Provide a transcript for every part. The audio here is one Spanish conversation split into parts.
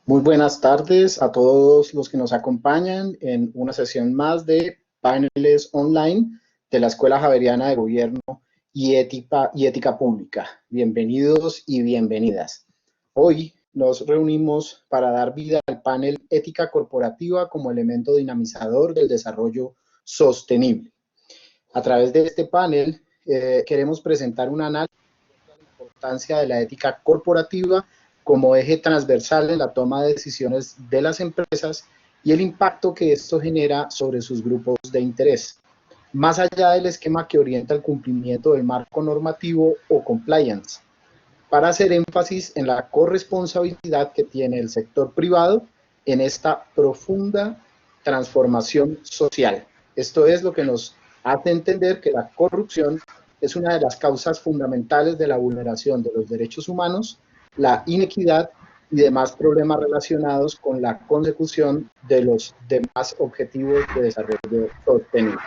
Muy buenas tardes a todos los que nos acompañan en una sesión más de paneles online de la Escuela Javeriana de Gobierno y Ética Pública. Bienvenidos y bienvenidas. Hoy nos reunimos para dar vida al panel Ética Corporativa como elemento dinamizador del desarrollo sostenible. A través de este panel queremos presentar un análisis de la importancia de la ética corporativa como eje transversal en la toma de decisiones de las empresas y el impacto que esto genera sobre sus grupos de interés, más allá del esquema que orienta el cumplimiento del marco normativo o compliance, para hacer énfasis en la corresponsabilidad que tiene el sector privado en esta profunda transformación social. Esto es lo que nos hace entender que la corrupción es una de las causas fundamentales de la vulneración de los derechos humanos, la inequidad y demás problemas relacionados con la consecución de los demás objetivos de desarrollo sostenible.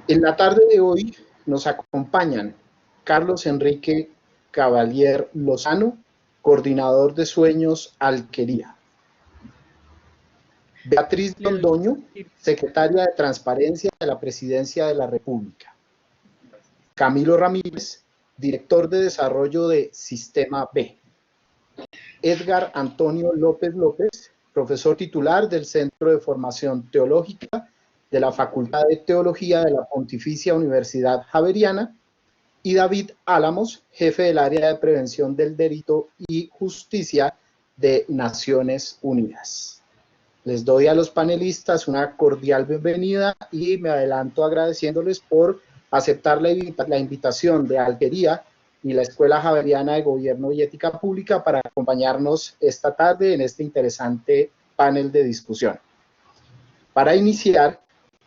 En la tarde de hoy nos acompañan Carlos Enrique Cavalier Lozano, coordinador de Sueños Alquería. Beatriz Londoño, secretaria de Transparencia de la Presidencia de la República. Camilo Ramírez, director de Desarrollo de Sistema B. Edgar Antonio López López, profesor titular del Centro de Formación Teológica de la Facultad de Teología de la Pontificia Universidad Javeriana, y David Álamos, jefe del área de prevención del delito y justicia de Naciones Unidas. Les doy a los panelistas una cordial bienvenida y me adelanto agradeciéndoles por aceptar la invitación de Alquería y la Escuela Javeriana de Gobierno y Ética Pública para acompañarnos esta tarde en este interesante panel de discusión. Para iniciar,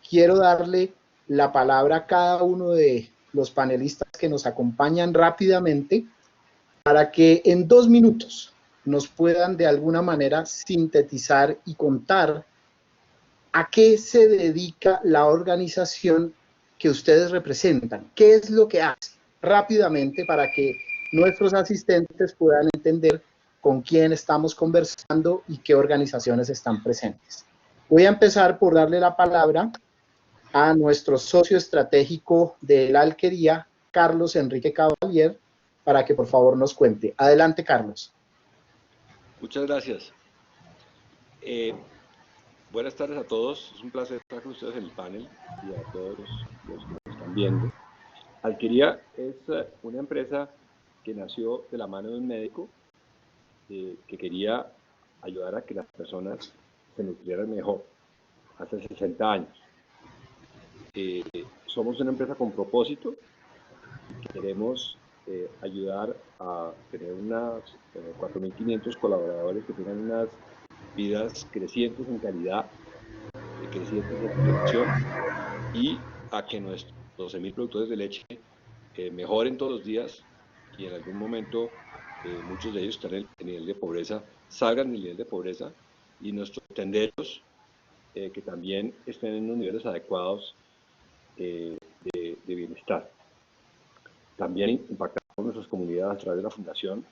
quiero darle la palabra a cada uno de los panelistas que nos acompañan rápidamente para que en 2 minutos nos puedan de alguna manera sintetizar y contar a qué se dedica la organización que ustedes representan, qué es lo que hace, rápidamente para que nuestros asistentes puedan entender con quién estamos conversando y qué organizaciones están presentes. Voy a empezar por darle la palabra a nuestro socio estratégico de la Alquería, Carlos Enrique Cavalier, para que por favor nos cuente. Adelante, Carlos. Muchas gracias. Buenas tardes a todos. Es un placer estar con ustedes en el panel y a todos los que nos están viendo. Alquería es una empresa que nació de la mano de un médico que quería ayudar a que las personas se nutrieran mejor hace 60 años. Somos una empresa con propósito y queremos ayudar a tener unas 4.500 colaboradores que tengan unas vidas crecientes en calidad, crecientes en producción, y a que nuestros 12.000 productores de leche mejoren todos los días y en algún momento muchos de ellos están en el nivel de pobreza, salgan del nivel de pobreza, y nuestros tenderos que también estén en unos niveles adecuados de bienestar. También impactamos nuestras comunidades a través de la fundación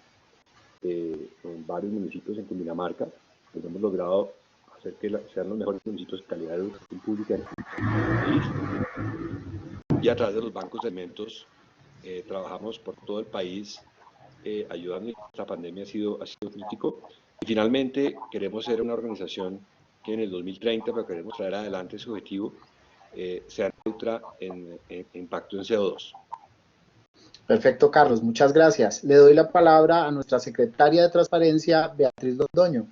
en varios municipios en Cundinamarca, donde hemos logrado hacer que sean los mejores municipios de calidad de educación pública en el país. Y a través de los bancos de alimentos trabajamos por todo el país ayudando. Esta pandemia ha sido crítico. Y finalmente queremos ser una organización que en el 2030, pero queremos traer adelante ese objetivo, sea neutra en impacto en CO2. Perfecto, Carlos, muchas gracias. Le doy la palabra a nuestra secretaria de Transparencia, Beatriz Londoño.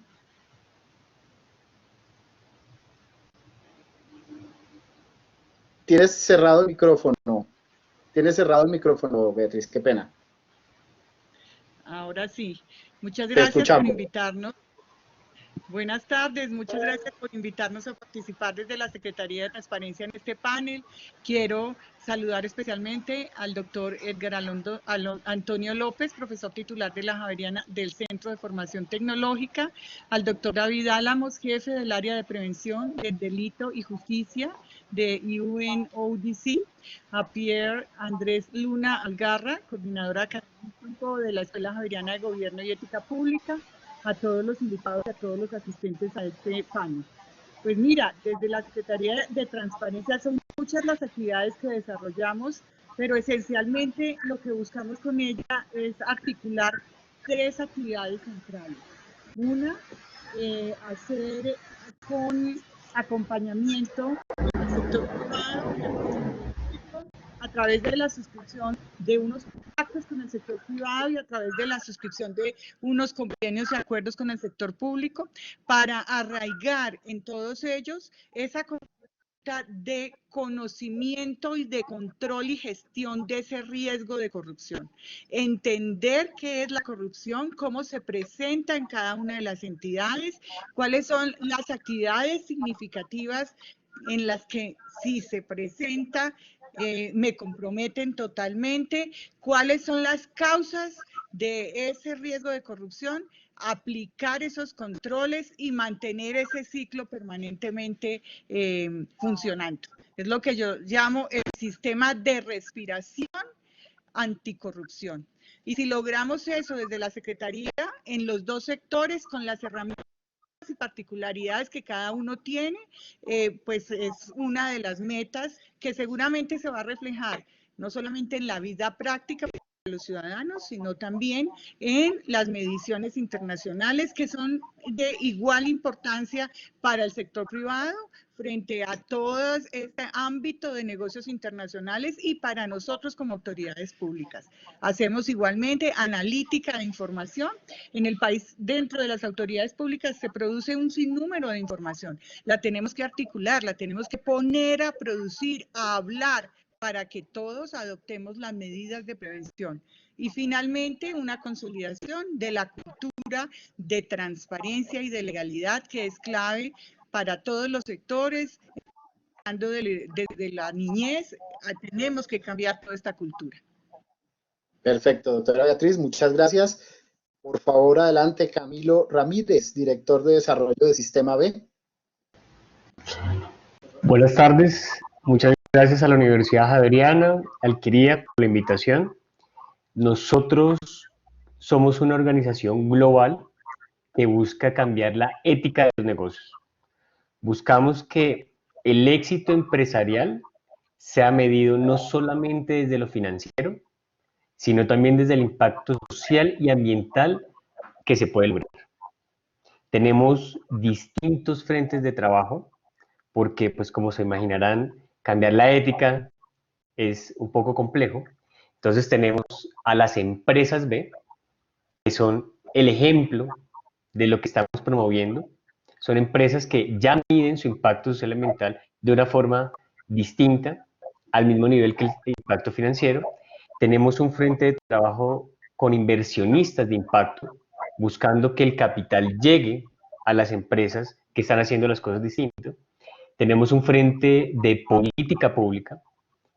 Tienes cerrado el micrófono. Tienes cerrado el micrófono, Beatriz, qué pena. Ahora sí. Muchas gracias por invitarnos. Buenas tardes, muchas gracias por invitarnos a participar desde la Secretaría de Transparencia en este panel. Quiero saludar especialmente al doctor Edgar Antonio López, profesor titular de la Javeriana del Centro de Formación Tecnológica, al doctor David Álamos, jefe del área de prevención del delito y justicia de UNODC, a Pierre Andrés Luna Algarra, coordinador académico de la Escuela Javeriana de Gobierno y Ética Pública, a todos los invitados y a todos los asistentes a este panel. Pues mira, desde la Secretaría de Transparencia son muchas las actividades que desarrollamos, pero esencialmente lo que buscamos con ella es articular tres actividades centrales. Una, hacer con acompañamiento al sector privado a través de la suscripción de unos pactos con el sector privado y a través de la suscripción de unos convenios y acuerdos con el sector público para arraigar en todos ellos esa de conocimiento y de control y gestión de ese riesgo de corrupción. Entender qué es la corrupción, cómo se presenta en cada una de las entidades, cuáles son las actividades significativas en las que si se presenta me comprometen totalmente, cuáles son las causas de ese riesgo de corrupción, aplicar esos controles y mantener ese ciclo permanentemente funcionando. Es lo que yo llamo el sistema de respiración anticorrupción. Y si logramos eso desde la Secretaría, en los dos sectores, con las herramientas y particularidades que cada uno tiene, pues es una de las metas que seguramente se va a reflejar no solamente en la vida práctica de los ciudadanos, sino también en las mediciones internacionales que son de igual importancia para el sector privado frente a todo este ámbito de negocios internacionales y para nosotros como autoridades públicas. Hacemos igualmente analítica de información. En el país, dentro de las autoridades públicas, se produce un sinnúmero de información. La tenemos que articular, la tenemos que poner a producir, a hablar, para que todos adoptemos las medidas de prevención. Y finalmente, una consolidación de la cultura de transparencia y de legalidad que es clave para todos los sectores. Desde la niñez, tenemos que cambiar toda esta cultura. Perfecto, doctora Beatriz, muchas gracias. Por favor, adelante, Camilo Ramírez, director de Desarrollo de Sistema B. Buenas tardes, muchas gracias a la Universidad Javeriana, Alquería, por la invitación. Nosotros somos una organización global que busca cambiar la ética de los negocios. Buscamos que el éxito empresarial sea medido no solamente desde lo financiero, sino también desde el impacto social y ambiental que se puede lograr. Tenemos distintos frentes de trabajo, porque, pues como se imaginarán, cambiar la ética es un poco complejo. Entonces tenemos a las empresas B, que son el ejemplo de lo que estamos promoviendo. Son empresas que ya miden su impacto social y ambiental de una forma distinta, al mismo nivel que el impacto financiero. Tenemos un frente de trabajo con inversionistas de impacto, buscando que el capital llegue a las empresas que están haciendo las cosas distintas. Tenemos un frente de política pública,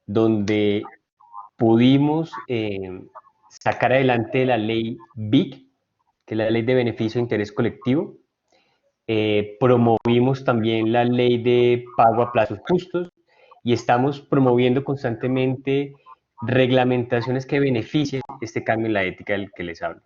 donde pudimos sacar adelante la ley BIC, que es la Ley de Beneficio de Interés Colectivo. Promovimos también la Ley de Pago a Plazos Justos y estamos promoviendo constantemente reglamentaciones que beneficien este cambio en la ética del que les hablo.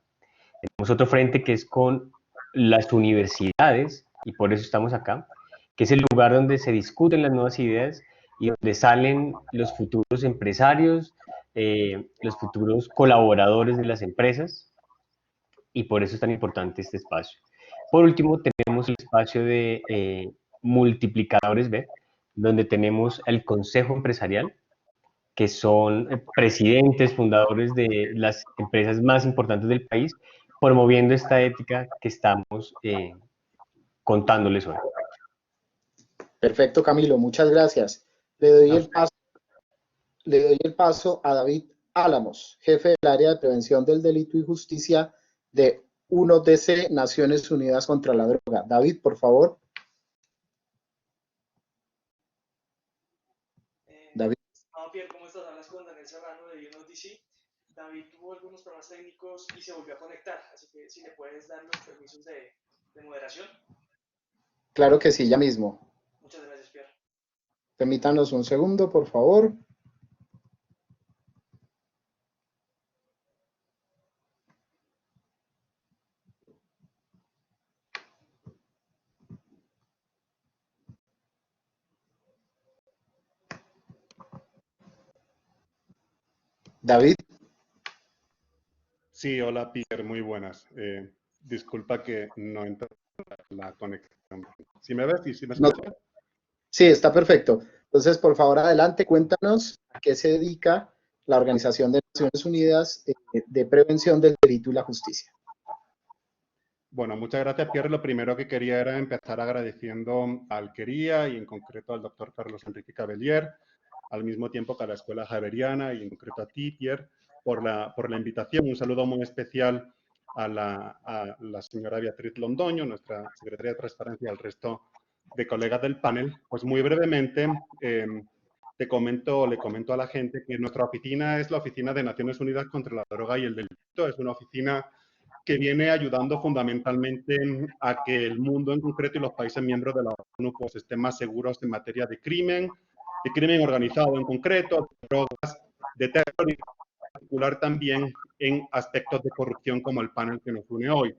Tenemos otro frente que es con las universidades, y por eso estamos acá, que es el lugar donde se discuten las nuevas ideas y donde salen los futuros empresarios, los futuros colaboradores de las empresas, y por eso es tan importante este espacio. Por último, tenemos el espacio de multiplicadores B, donde tenemos el Consejo Empresarial, que son presidentes, fundadores de las empresas más importantes del país, promoviendo esta ética que estamos contándoles hoy. Perfecto, Camilo, muchas gracias. Le doy el paso a David Álamos, jefe del área de prevención del delito y justicia de UNODC, Naciones Unidas contra la Droga. David, por favor. David. Pierre, ¿cómo estás? Hablas con Daniel Serrano de UNODC. David tuvo algunos problemas técnicos y se volvió a conectar, así que si le puedes dar los permisos de moderación. Claro que sí, ya mismo. Muchas gracias, Pierre. Permítanos un segundo, por favor. David. Sí, hola Pierre, muy buenas. Disculpa que no entra la conexión. ¿Sí me ves y sí me No, escuchas? sí, está perfecto. Entonces, por favor, adelante, cuéntanos a qué se dedica la Organización de Naciones Unidas de Prevención del Delito y la Justicia. Bueno, muchas gracias Pierre. Lo primero que quería era empezar agradeciendo a Alquería y en concreto al doctor Carlos Enrique Cabellier, al mismo tiempo que a la Escuela Javeriana y en concreto a ti, Pierre, por la invitación. Un saludo muy especial a la señora Beatriz Londoño, nuestra secretaria de Transparencia, y al resto de colegas del panel. Pues muy brevemente, le comento a la gente que nuestra oficina es la Oficina de Naciones Unidas contra la Droga y el Delito. Es una oficina que viene ayudando fundamentalmente a que el mundo en concreto y los países miembros de la ONU pues, estén más seguros en materia de crimen organizado en concreto, de drogas, de terrorismo, en particular también en aspectos de corrupción como el panel que nos une hoy.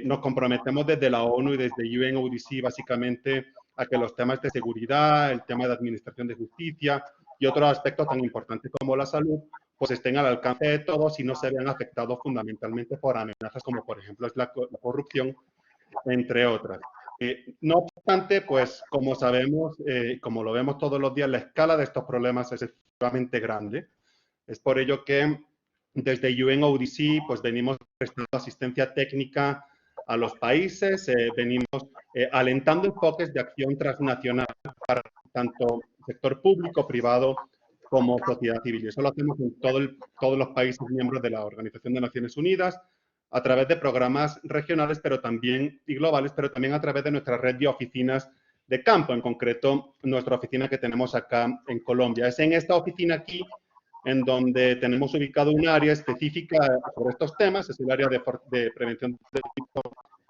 Nos comprometemos desde la ONU y desde UNODC básicamente a que los temas de seguridad, el tema de administración de justicia y otros aspectos tan importantes como la salud, pues estén al alcance de todos y no se vean afectados fundamentalmente por amenazas como por ejemplo es la corrupción, entre otras. No obstante, pues como sabemos, como lo vemos todos los días, la escala de estos problemas es extremadamente grande. Es por ello que desde UNODC pues venimos prestando asistencia técnica a los países, venimos alentando enfoques de acción transnacional para tanto sector público, privado, como sociedad civil. Y eso lo hacemos en todos los países miembros de la Organización de Naciones Unidas, a través de programas regionales pero también, y globales, pero también a través de nuestra red de oficinas de campo, en concreto nuestra oficina que tenemos acá en Colombia. Es en esta oficina aquí en donde tenemos ubicado un área específica sobre estos temas, es el área de prevención de delito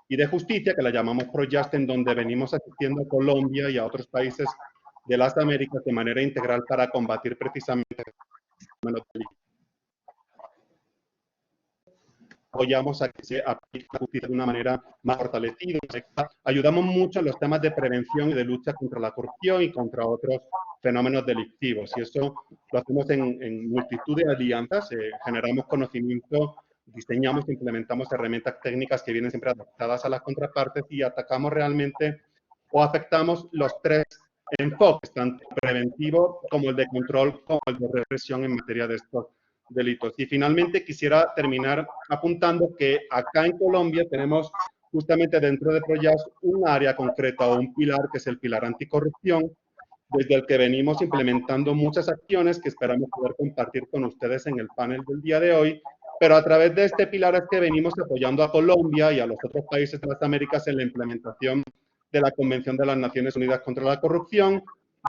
y de justicia, que la llamamos ProJust, en donde venimos asistiendo a Colombia y a otros países de las Américas de manera integral para combatir precisamente los delitos. Apoyamos a que se aplique la justicia de una manera más fortalecida. Ayudamos mucho en los temas de prevención y de lucha contra la corrupción y contra otros fenómenos delictivos. Y eso lo hacemos en multitud de alianzas. Generamos conocimiento, diseñamos e implementamos herramientas técnicas que vienen siempre adaptadas a las contrapartes y atacamos realmente o afectamos los tres enfoques, tanto el preventivo como el de control, como el de represión en materia de estos delitos. Y finalmente quisiera terminar apuntando que acá en Colombia tenemos justamente dentro de ProJust un área concreta o un pilar que es el pilar anticorrupción, desde el que venimos implementando muchas acciones que esperamos poder compartir con ustedes en el panel del día de hoy, pero a través de este pilar es que venimos apoyando a Colombia y a los otros países de las Américas en la implementación de la Convención de las Naciones Unidas contra la Corrupción,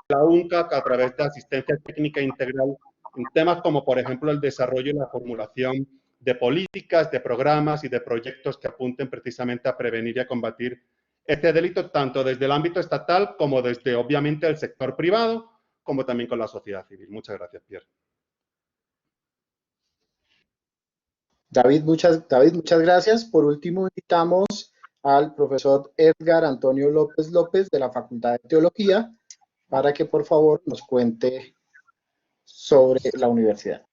la UNCAC a través de asistencia técnica integral en temas como, por ejemplo, el desarrollo y la formulación de políticas, de programas y de proyectos que apunten precisamente a prevenir y a combatir este delito, tanto desde el ámbito estatal como desde, obviamente, el sector privado, como también con la sociedad civil. Muchas gracias, Pierre. David, muchas gracias. Por último, invitamos al profesor Edgar Antonio López López de la Facultad de Teología para que por favor nos cuente sobre la universidad.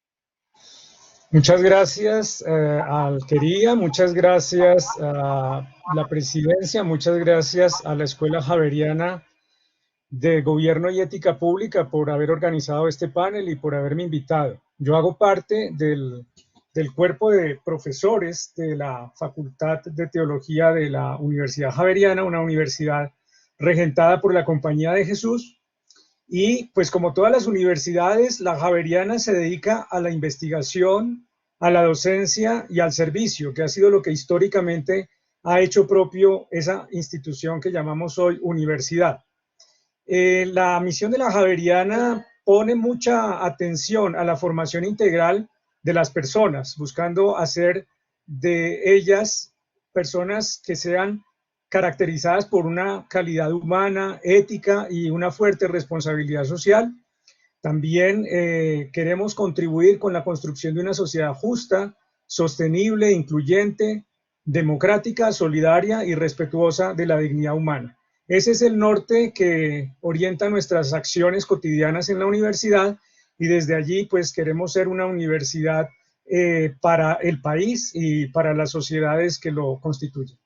Muchas gracias a Alquería, muchas gracias a la presidencia, muchas gracias a la Escuela Javeriana de Gobierno y Ética Pública por haber organizado este panel y por haberme invitado. Yo hago parte del cuerpo de profesores de la Facultad de Teología de la Universidad Javeriana, una universidad regentada por la Compañía de Jesús. Y pues como todas las universidades, la Javeriana se dedica a la investigación, a la docencia y al servicio, que ha sido lo que históricamente ha hecho propio esa institución que llamamos hoy universidad. La misión de la Javeriana pone mucha atención a la formación integral de las personas, buscando hacer de ellas personas que sean caracterizadas por una calidad humana, ética y una fuerte responsabilidad social. También queremos contribuir con la construcción de una sociedad justa, sostenible, incluyente, democrática, solidaria y respetuosa de la dignidad humana. Ese es el norte que orienta nuestras acciones cotidianas en la universidad, y desde allí pues queremos ser una universidad para el país y para las sociedades que lo constituyen.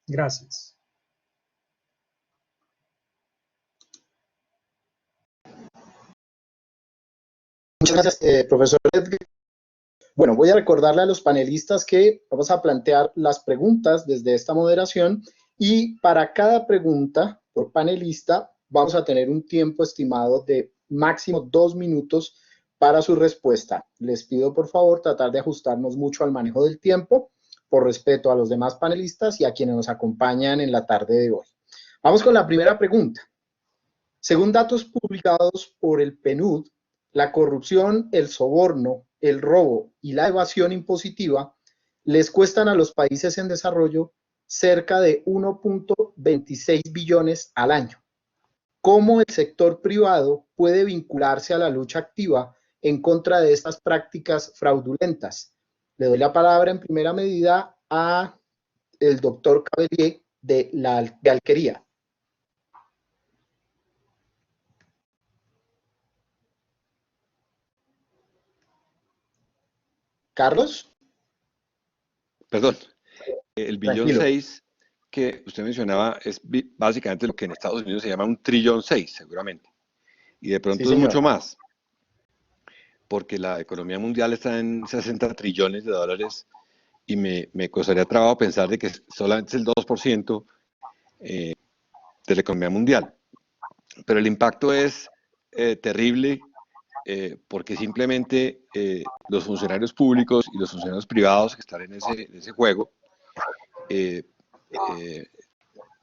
Gracias. Muchas gracias, profesor Edgar. Bueno, voy a recordarle a los panelistas que vamos a plantear las preguntas desde esta moderación, y para cada pregunta por panelista vamos a tener un tiempo estimado de máximo 2 minutos para su respuesta. Les pido por favor tratar de ajustarnos mucho al manejo del tiempo por respeto a los demás panelistas y a quienes nos acompañan en la tarde de hoy. Vamos con la primera pregunta. Según datos publicados por el PNUD, la corrupción, el soborno, el robo y la evasión impositiva les cuestan a los países en desarrollo cerca de 1.26 billones al año. ¿Cómo el sector privado puede vincularse a la lucha activa en contra de estas prácticas fraudulentas? Le doy la palabra en primera medida a el doctor Cavelier de Alquería. Carlos. Perdón, el billón Tranquilo. 6 que usted mencionaba es básicamente lo que en Estados Unidos se llama un trillón 6, seguramente. Y de pronto Sí, es señor. mucho más, porque la economía mundial está en 60 trillones de dólares y me costaría trabajo pensar de que solamente es el 2% de la economía mundial. Pero el impacto es terrible, porque simplemente los funcionarios públicos y los funcionarios privados que están en ese juego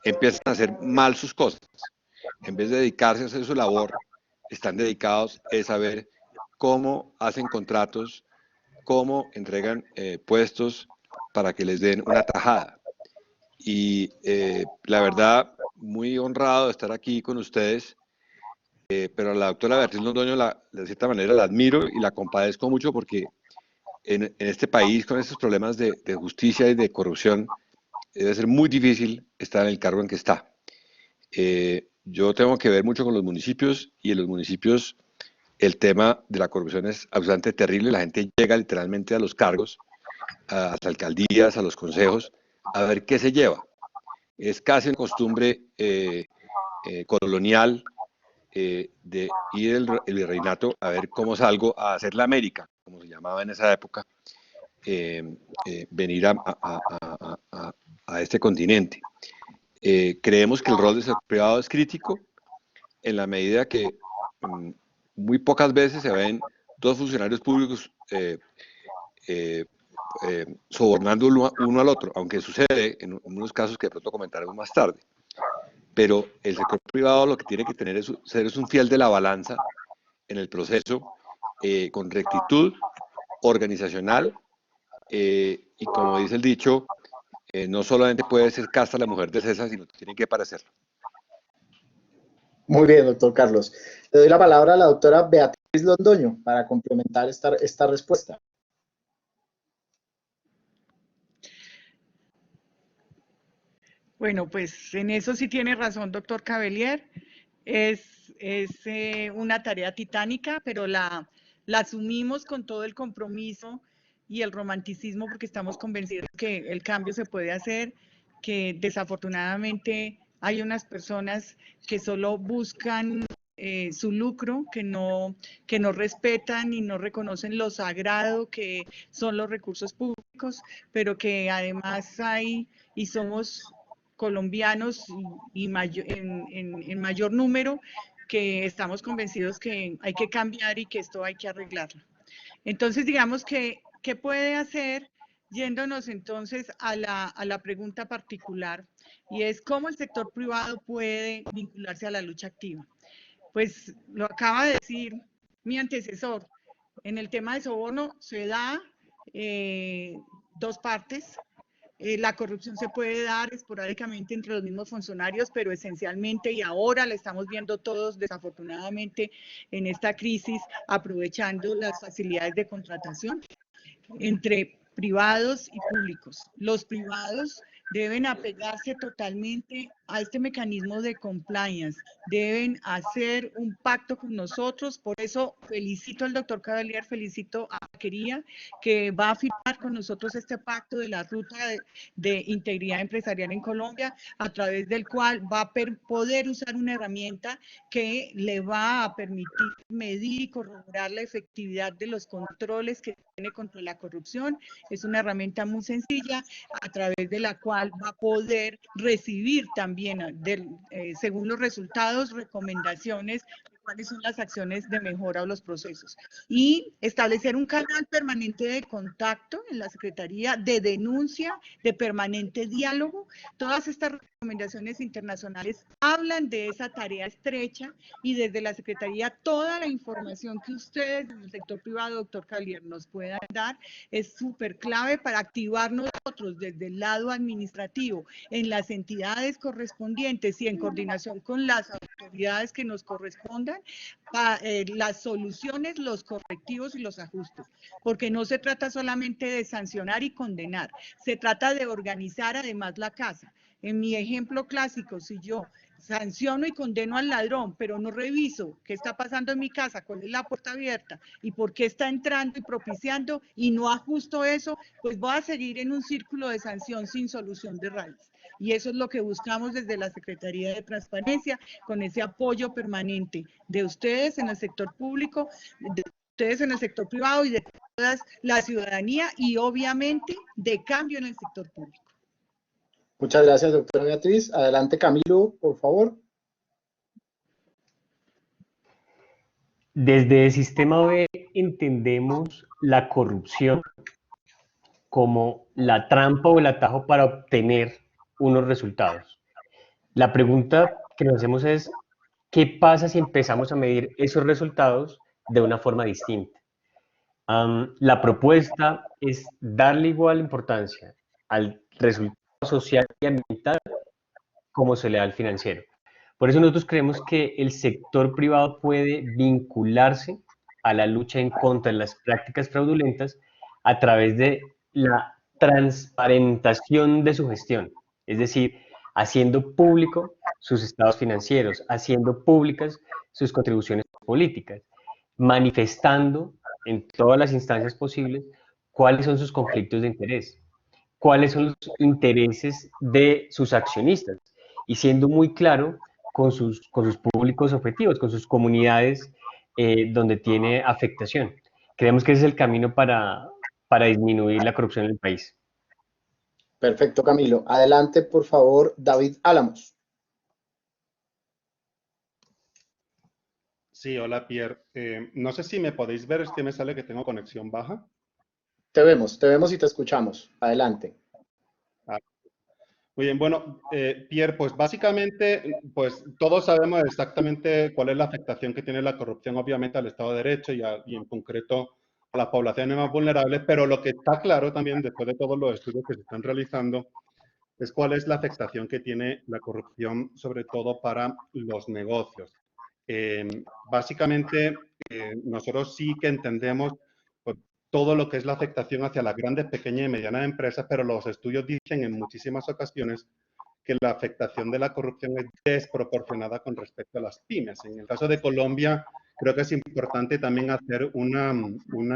empiezan a hacer mal sus cosas. En vez de dedicarse a hacer su labor, están dedicados a saber cómo hacen contratos, cómo entregan puestos para que les den una tajada. Y la verdad, muy honrado de estar aquí con ustedes, pero a la doctora Beatriz Londoño, de cierta manera, la admiro y la compadezco mucho, porque en este país, con estos problemas de justicia y de corrupción, debe ser muy difícil estar en el cargo en que está. Yo tengo que ver mucho con los municipios, y en los municipios el tema de la corrupción es absolutamente terrible. La gente llega literalmente a los cargos, a las alcaldías, a los consejos, a ver qué se lleva. Es casi una costumbre colonial de ir el virreinato a ver cómo salgo a hacer la América, como se llamaba en esa época, venir a este continente. Creemos que el rol del sector privado es crítico en la medida que muy pocas veces se ven dos funcionarios públicos sobornando uno al otro, aunque sucede en unos casos que de pronto comentaremos más tarde. Pero el sector privado lo que tiene que tener es ser un fiel de la balanza en el proceso, con rectitud organizacional, y como dice el dicho, no solamente puede ser casta la mujer de César, sino que tiene que parecerlo. Muy bien, doctor Carlos. Le doy la palabra a la doctora Beatriz Londoño para complementar esta respuesta. Bueno, pues en eso sí tiene razón, doctor Cavelier. Es una tarea titánica, pero la asumimos con todo el compromiso y el romanticismo, porque estamos convencidos que el cambio se puede hacer, que desafortunadamente hay unas personas que solo buscan su lucro, que no respetan y no reconocen lo sagrado que son los recursos públicos, pero que además hay, y somos colombianos y en mayor número, que estamos convencidos que hay que cambiar y que esto hay que arreglarlo. Entonces, digamos que, ¿qué puede hacer? Yéndonos entonces a la pregunta particular, y es cómo el sector privado puede vincularse a la lucha activa. Pues lo acaba de decir mi antecesor. En el tema de soborno se da dos partes. La corrupción se puede dar esporádicamente entre los mismos funcionarios, pero esencialmente, y ahora la estamos viendo todos desafortunadamente en esta crisis, aprovechando las facilidades de contratación entre privados y públicos. Los privados deben apegarse totalmente a este mecanismo de compliance, deben hacer un pacto con nosotros. Por eso felicito al doctor Cavelier, felicito a Quería, que va a firmar con nosotros este pacto de la ruta de integridad empresarial en Colombia, a través del cual va a poder usar una herramienta que le va a permitir medir y corroborar la efectividad de los controles que tiene contra la corrupción. Es una herramienta muy sencilla, a través de la cual va a poder recibir también, según los resultados, recomendaciones de cuáles son las acciones de mejora o los procesos. Y establecer un canal permanente de contacto en la Secretaría, de denuncia, de permanente diálogo. Todas estas recomendaciones internacionales hablan de esa tarea estrecha, y desde la Secretaría toda la información que ustedes en el sector privado, doctor Cavelier, nos puedan dar es súper clave para activar nosotros desde el lado administrativo en las entidades correspondientes y en coordinación con las autoridades que nos correspondan, las soluciones, los correctivos y los ajustes, porque no se trata solamente de sancionar y condenar, se trata de organizar además la casa. En mi ejemplo clásico, si yo sanciono y condeno al ladrón, pero no reviso qué está pasando en mi casa, cuál es la puerta abierta y por qué está entrando y propiciando, y no ajusto eso, pues voy a seguir en un círculo de sanción sin solución de raíz. Y eso es lo que buscamos desde la Secretaría de Transparencia, con ese apoyo permanente de ustedes en el sector público, de ustedes en el sector privado y de toda la ciudadanía, y obviamente de cambio en el sector público. Muchas gracias, doctora Beatriz. Adelante, Camilo, por favor. Desde el Sistema B entendemos la corrupción como la trampa o el atajo para obtener unos resultados. La pregunta que nos hacemos es, ¿qué pasa si empezamos a medir esos resultados de una forma distinta? La propuesta es darle igual importancia al resultado social y ambiental como se le da al financiero. Por eso nosotros creemos que el sector privado puede vincularse a la lucha en contra de las prácticas fraudulentas a través de la transparentación de su gestión, es decir, haciendo público sus estados financieros, haciendo públicas sus contribuciones políticas, manifestando en todas las instancias posibles cuáles son sus conflictos de interés, cuáles son los intereses de sus accionistas, y siendo muy claro con sus públicos objetivos, con sus comunidades donde tiene afectación. Creemos que ese es el camino para disminuir la corrupción en el país. Perfecto, Camilo. Adelante, por favor, David Álamos. Sí, hola, Pierre. No sé si me podéis ver, es que me sale que tengo conexión baja. Te vemos y te escuchamos. Adelante. Muy bien, bueno, Pierre, pues básicamente, pues todos sabemos exactamente cuál es la afectación que tiene la corrupción, obviamente, al Estado de Derecho y en concreto a las poblaciones más vulnerables, pero lo que está claro también, después de todos los estudios que se están realizando, es cuál es la afectación que tiene la corrupción, sobre todo para los negocios. Básicamente, nosotros sí que entendemos pues, todo lo que es la afectación hacia las grandes, pequeñas y medianas empresas, pero los estudios dicen en muchísimas ocasiones que la afectación de la corrupción es desproporcionada con respecto a las pymes. En el caso de Colombia, creo que es importante también hacer una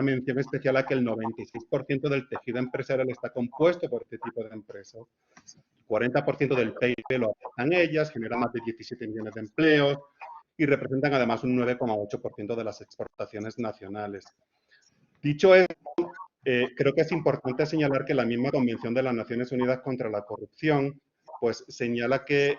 mención especial a que el 96% del tejido empresarial está compuesto por este tipo de empresas. El 40% del PIB lo afectan ellas, generan más de 17 millones de empleos y representan además un 9,8% de las exportaciones nacionales. Dicho esto, creo que es importante señalar que la misma Convención de las Naciones Unidas contra la Corrupción pues señala que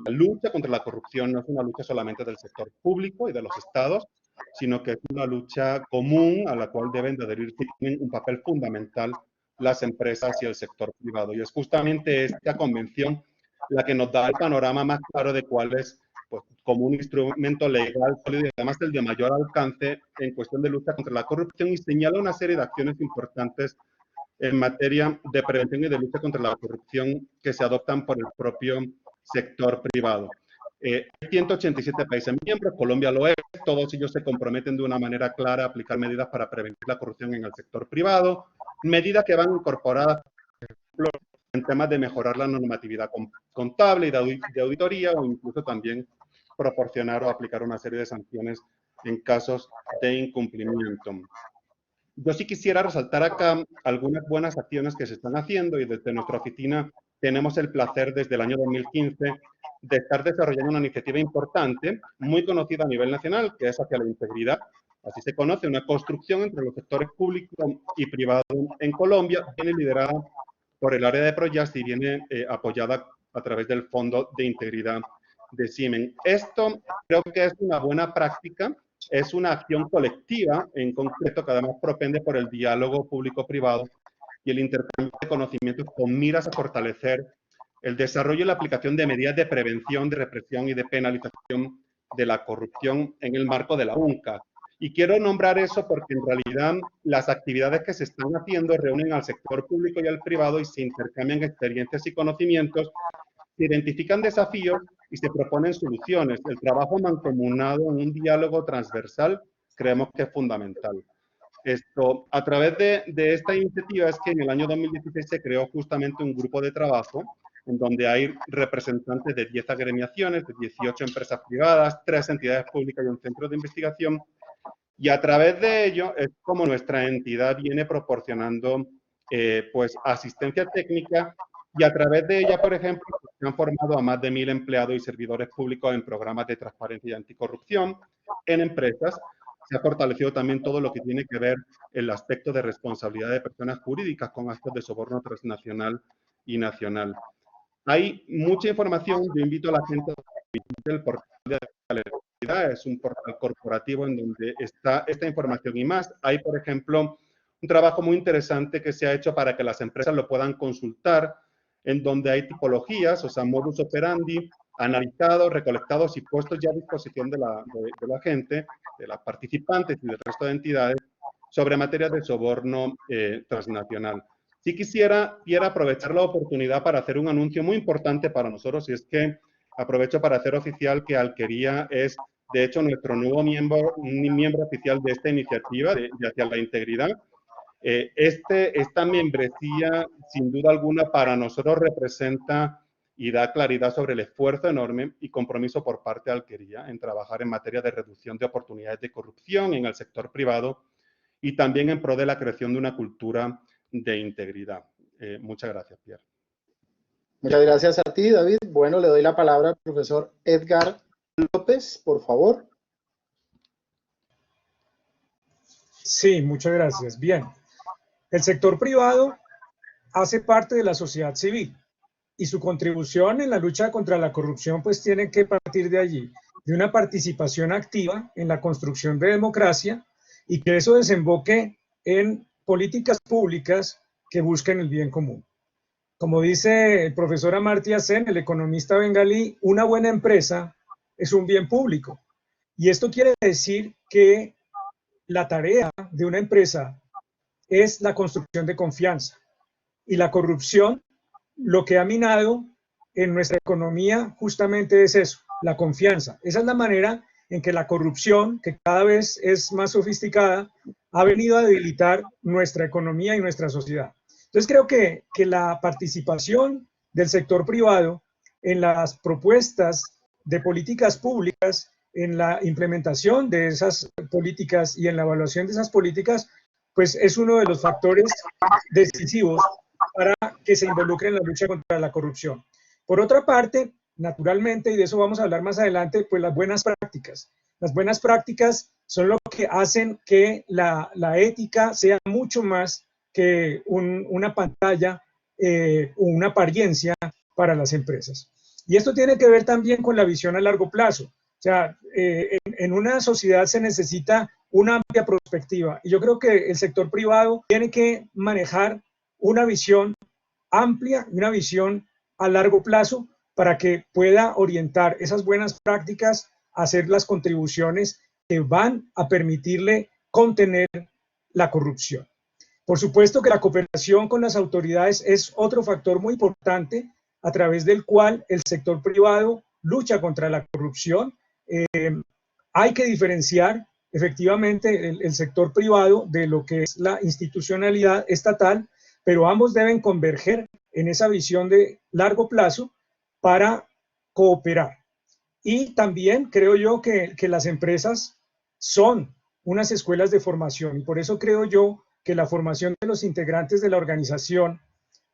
la lucha contra la corrupción no es una lucha solamente del sector público y de los estados, sino que es una lucha común a la cual deben de adherirse y tienen un papel fundamental las empresas y el sector privado. Y es justamente esta convención la que nos da el panorama más claro de cuál es, pues, como un instrumento legal sólido y además el de mayor alcance en cuestión de lucha contra la corrupción, y señala una serie de acciones importantes en materia de prevención y de lucha contra la corrupción que se adoptan por el propio sector privado. Hay 187 países miembros, Colombia lo es, todos ellos se comprometen de una manera clara a aplicar medidas para prevenir la corrupción en el sector privado, medidas que van incorporadas en temas de mejorar la normatividad contable y de auditoría, o incluso también proporcionar o aplicar una serie de sanciones en casos de incumplimiento. Yo sí quisiera resaltar acá algunas buenas acciones que se están haciendo, y desde nuestra oficina tenemos el placer desde el año 2015 de estar desarrollando una iniciativa importante, muy conocida a nivel nacional, que es Hacia la Integridad. Así se conoce, una construcción entre los sectores público y privado en Colombia, viene liderada por el área de Projust y viene apoyada a través del Fondo de Integridad de Siemens. Esto creo que es una buena práctica, es una acción colectiva, en concreto, que además propende por el diálogo público-privado y el intercambio de conocimientos con miras a fortalecer el desarrollo y la aplicación de medidas de prevención, de represión y de penalización de la corrupción en el marco de la UNCA. Y quiero nombrar eso porque en realidad las actividades que se están haciendo reúnen al sector público y al privado y se intercambian experiencias y conocimientos, se identifican desafíos y se proponen soluciones. El trabajo mancomunado en un diálogo transversal creemos que es fundamental. Esto, a través de esta iniciativa es que en el año 2016 se creó justamente un grupo de trabajo en donde hay representantes de 10 agremiaciones, de 18 empresas privadas, 3 entidades públicas y un centro de investigación. Y a través de ello es como nuestra entidad viene proporcionando pues asistencia técnica, y a través de ella, por ejemplo, se han formado a más de 1000 empleados y servidores públicos en programas de transparencia y anticorrupción en empresas. Se ha fortalecido también todo lo que tiene que ver el aspecto de responsabilidad de personas jurídicas con actos de soborno transnacional y nacional. Hay mucha información, yo invito a la gente a visitar el portal de la legalidad, es un portal corporativo en donde está esta información y más. Hay, por ejemplo, un trabajo muy interesante que se ha hecho para que las empresas lo puedan consultar, en donde hay tipologías, o sea, modus operandi, analizados, recolectados y puestos ya a disposición de la gente, de las participantes y del resto de entidades, sobre materias de soborno transnacional. Sí quisiera aprovechar la oportunidad para hacer un anuncio muy importante para nosotros, y es que aprovecho para hacer oficial que Alquería es, de hecho, nuestro nuevo miembro oficial de esta iniciativa de Hacia la Integridad. Esta membresía, sin duda alguna, para nosotros representa y da claridad sobre el esfuerzo enorme y compromiso por parte de Alquería en trabajar en materia de reducción de oportunidades de corrupción en el sector privado y también en pro de la creación de una cultura de integridad. Muchas gracias, Pierre. Muchas gracias a ti, David. Bueno, le doy la palabra al profesor Edgar López, por favor. Sí, muchas gracias. Bien, el sector privado hace parte de la sociedad civil y su contribución en la lucha contra la corrupción pues tiene que partir de allí, de una participación activa en la construcción de democracia y que eso desemboque en políticas públicas que busquen el bien común. Como dice el profesor Amartya Sen, el economista bengalí, una buena empresa es un bien público. Y esto quiere decir que la tarea de una empresa es la construcción de confianza. Y la corrupción, lo que ha minado en nuestra economía justamente es eso, la confianza. Esa es la manera en que la corrupción, que cada vez es más sofisticada, ha venido a debilitar nuestra economía y nuestra sociedad. Entonces creo que la participación del sector privado en las propuestas de políticas públicas, en la implementación de esas políticas y en la evaluación de esas políticas, pues es uno de los factores decisivos para que se involucre en la lucha contra la corrupción. Por otra parte, naturalmente, y de eso vamos a hablar más adelante, pues las buenas prácticas. Las buenas prácticas son lo que hacen que la ética sea mucho más que una pantalla o una apariencia para las empresas. Y esto tiene que ver también con la visión a largo plazo. O sea, en una sociedad se necesita una amplia perspectiva. Y yo creo que el sector privado tiene que manejar una visión amplia y una visión a largo plazo para que pueda orientar esas buenas prácticas a hacer las contribuciones que van a permitirle contener la corrupción. Por supuesto que la cooperación con las autoridades es otro factor muy importante a través del cual el sector privado lucha contra la corrupción. Hay que diferenciar efectivamente el sector privado de lo que es la institucionalidad estatal, pero ambos deben converger en esa visión de largo plazo para cooperar. Y también creo yo que las empresas son unas escuelas de formación y por eso creo yo que la formación de los integrantes de la organización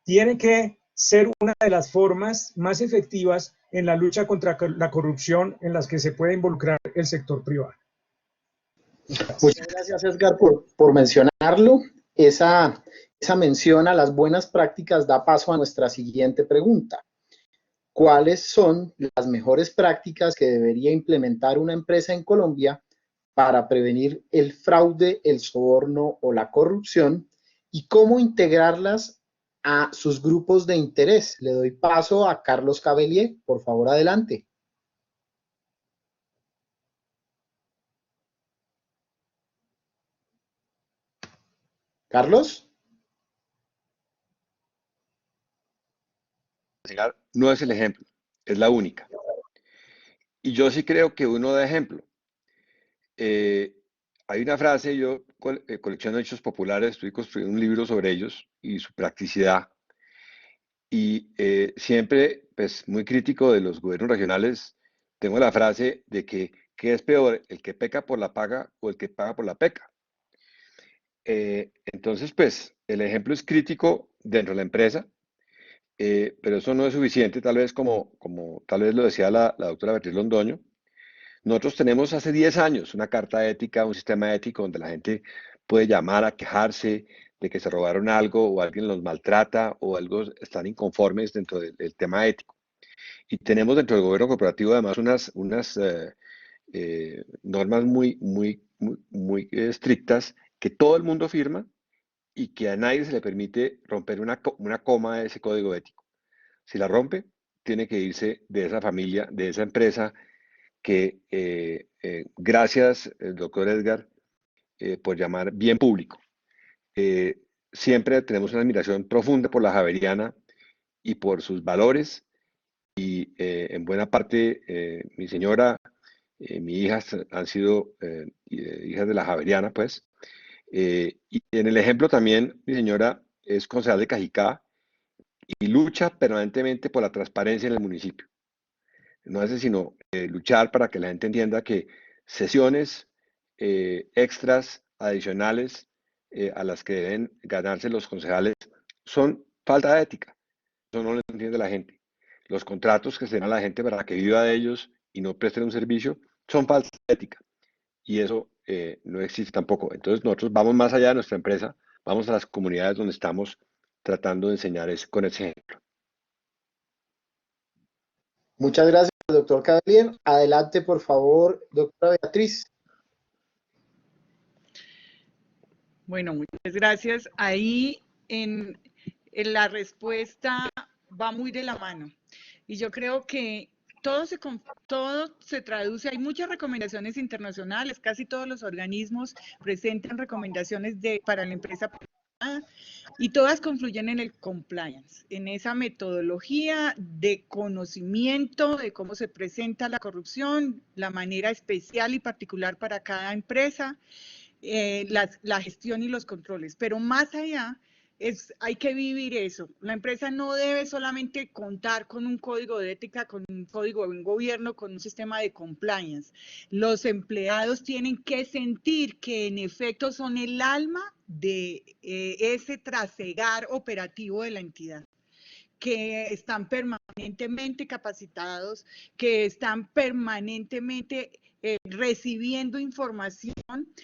tiene que ser una de las formas más efectivas en la lucha contra la corrupción en las que se puede involucrar el sector privado. Muchas gracias, Edgar, por mencionarlo. Esa mención a las buenas prácticas da paso a nuestra siguiente pregunta. ¿Cuáles son las mejores prácticas que debería implementar una empresa en Colombia para prevenir el fraude, el soborno o la corrupción y cómo integrarlas a sus grupos de interés? Le doy paso a Carlos Cavelier, por favor, adelante. Carlos. No es el ejemplo, es la única. Y yo sí creo que uno da ejemplo. Hay una frase, yo colecciono hechos populares, estoy construyendo un libro sobre ellos y su practicidad. Y siempre, pues, muy crítico de los gobiernos regionales, tengo la frase de que ¿qué es peor, el que peca por la paga o el que paga por la peca? Entonces, pues, el ejemplo es crítico dentro de la empresa, pero eso no es suficiente, tal vez como tal vez lo decía la doctora Beatriz Londoño. Nosotros tenemos hace 10 años una carta ética, un sistema ético donde la gente puede llamar a quejarse de que se robaron algo o alguien los maltrata o algo están inconformes dentro del tema ético. Y tenemos dentro del gobierno corporativo además unas normas muy estrictas que todo el mundo firma y que a nadie se le permite romper una coma de ese código ético. Si la rompe, tiene que irse de esa familia, de esa empresa que, gracias, doctor Edgar, por llamar bien público. Siempre tenemos una admiración profunda por la Javeriana y por sus valores y en buena parte mi señora, mi hijas han sido hijas de la Javeriana, pues. Y en el ejemplo también, mi señora es concejal de Cajicá y lucha permanentemente por la transparencia en el municipio. No hace sino luchar para que la gente entienda que sesiones extras, adicionales, a las que deben ganarse los concejales son falta de ética. Eso no lo entiende la gente. Los contratos que se dan a la gente para que viva de ellos y no presten un servicio son falta de ética. Y eso no existe tampoco. Entonces nosotros vamos más allá de nuestra empresa, vamos a las comunidades donde estamos tratando de enseñar con ese ejemplo. Muchas gracias, doctor Cavelier. Adelante, por favor, doctora Beatriz. Bueno, muchas gracias. Ahí en la respuesta va muy de la mano. Y yo creo que todo se traduce, hay muchas recomendaciones internacionales, casi todos los organismos presentan recomendaciones para la empresa privada y todas confluyen en el compliance, en esa metodología de conocimiento de cómo se presenta la corrupción, la manera especial y particular para cada empresa, la gestión y los controles. Pero más allá, hay que vivir eso. La empresa no debe solamente contar con un código de ética, con un código de un gobierno, con un sistema de compliance. Los empleados tienen que sentir que en efecto son el alma de ese trasegar operativo de la entidad, que están permanentemente capacitados, que están permanentemente recibiendo información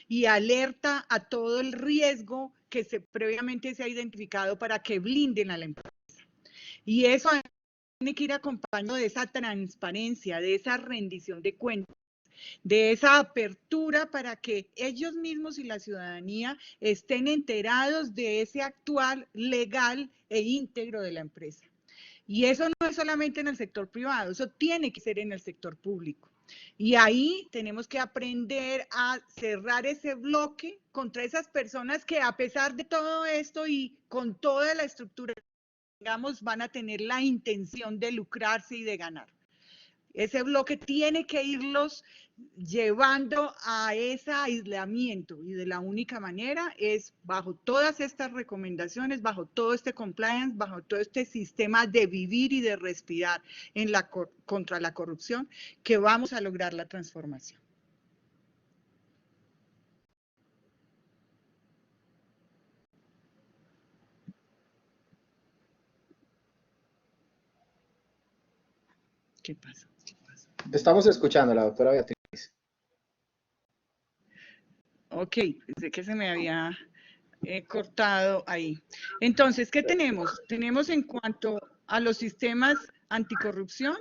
y alerta a todo el riesgo que previamente se ha identificado para que blinden a la empresa. Y eso tiene que ir acompañado de esa transparencia, de esa rendición de cuentas, de esa apertura para que ellos mismos y la ciudadanía estén enterados de ese actuar legal e íntegro de la empresa. Y eso no es solamente en el sector privado, eso tiene que ser en el sector público. Y ahí tenemos que aprender a cerrar ese bloque contra esas personas que a pesar de todo esto y con toda la estructura que tengamos, van a tener la intención de lucrarse y de ganar. Ese bloque tiene que irlos llevando a ese aislamiento y de la única manera es bajo todas estas recomendaciones, bajo todo este compliance, bajo todo este sistema de vivir y de respirar en contra la corrupción que vamos a lograr la transformación. ¿Qué pasa? Estamos escuchando a la doctora Beatriz. Ok, pensé que se me había cortado ahí. Entonces, ¿qué tenemos? Tenemos en cuanto a los sistemas anticorrupción,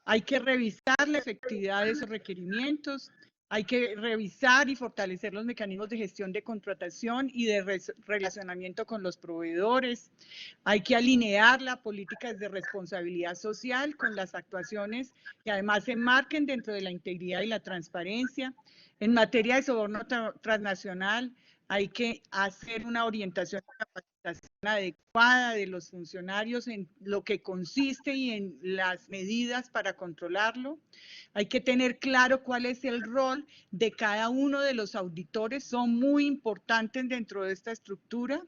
hay que revisar la efectividad de esos requerimientos, hay que revisar y fortalecer los mecanismos de gestión de contratación y de relacionamiento con los proveedores. Hay que alinear las políticas de responsabilidad social con las actuaciones que además se enmarquen dentro de la integridad y la transparencia. En materia de soborno transnacional, hay que hacer una orientación y capacitación adecuada de los funcionarios en lo que consiste y en las medidas para controlarlo. Hay que tener claro cuál es el rol de cada uno de los auditores, son muy importantes dentro de esta estructura.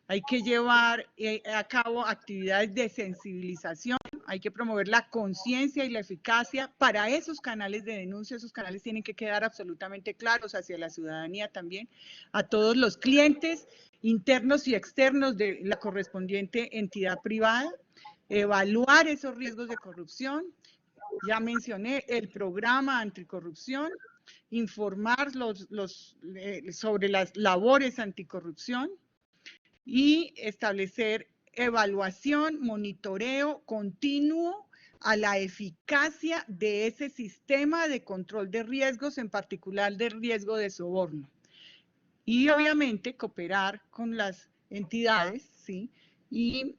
Hay que llevar a cabo actividades de sensibilización, hay que promover la conciencia y la eficacia para esos canales de denuncia. Esos canales tienen que quedar absolutamente claros hacia la ciudadanía también, a todos los clientes internos y externos de la correspondiente entidad privada, evaluar esos riesgos de corrupción. Ya mencioné el programa anticorrupción, informar sobre las labores anticorrupción y establecer evaluación, monitoreo continuo a la eficacia de ese sistema de control de riesgos, en particular del riesgo de soborno. Y obviamente cooperar con las entidades, ¿sí? Y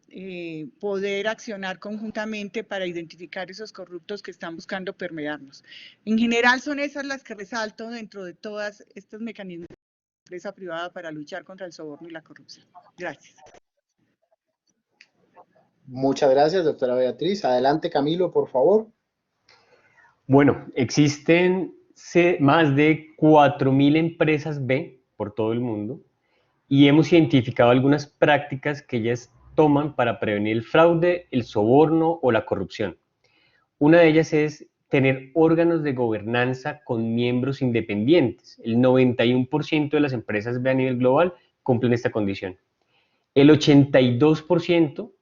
poder accionar conjuntamente para identificar esos corruptos que están buscando permearnos. En general son esas las que resalto dentro de todos estos mecanismos de la empresa privada para luchar contra el soborno y la corrupción. Gracias. Muchas gracias, doctora Beatriz. Adelante, Camilo, por favor. Bueno, existen más de 4.000 empresas B por todo el mundo y hemos identificado algunas prácticas que ellas toman para prevenir el fraude, el soborno o la corrupción. Una de ellas es tener órganos de gobernanza con miembros independientes. El 91% de las empresas B a nivel global cumplen esta condición. El 82%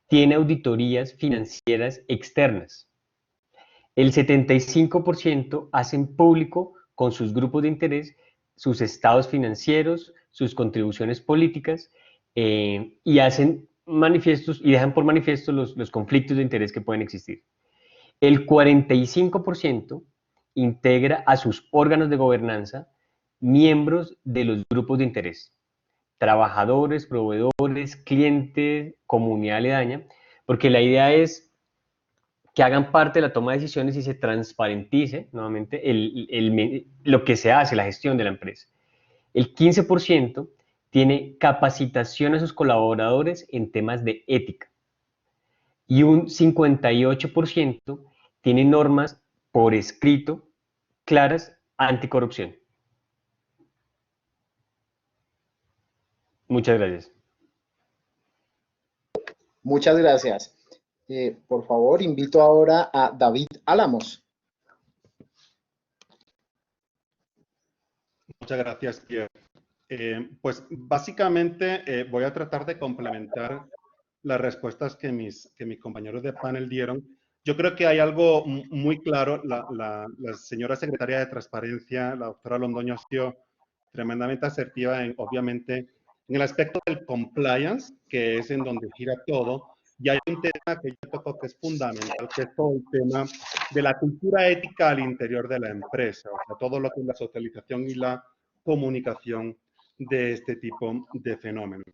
tiene auditorías financieras externas. El 75% hacen público con sus grupos de interés sus estados financieros, sus contribuciones políticas y hacen manifiestos y dejan por manifiesto los conflictos de interés que pueden existir. El 45% integra a sus órganos de gobernanza miembros de los grupos de interés, trabajadores, proveedores, clientes, comunidad aledaña, porque la idea es que hagan parte de la toma de decisiones y se transparentice nuevamente lo que se hace, la gestión de la empresa. El 15% tiene capacitación a sus colaboradores en temas de ética. Y un 58% tiene normas por escrito claras anticorrupción. Muchas gracias. Muchas gracias. Por favor, invito ahora a David Álamos. Muchas gracias, Pierre. Pues básicamente voy a tratar de complementar las respuestas que mis compañeros de panel dieron. Yo creo que hay algo muy claro. La señora secretaria de Transparencia, la doctora Londoño, ha sido tremendamente asertiva, obviamente, en el aspecto del compliance, que es en donde gira todo. Y hay un tema que yo toco que es fundamental, que es todo el tema de la cultura ética al interior de la empresa. O sea, todo lo que es la socialización y la comunicación de este tipo de fenómenos.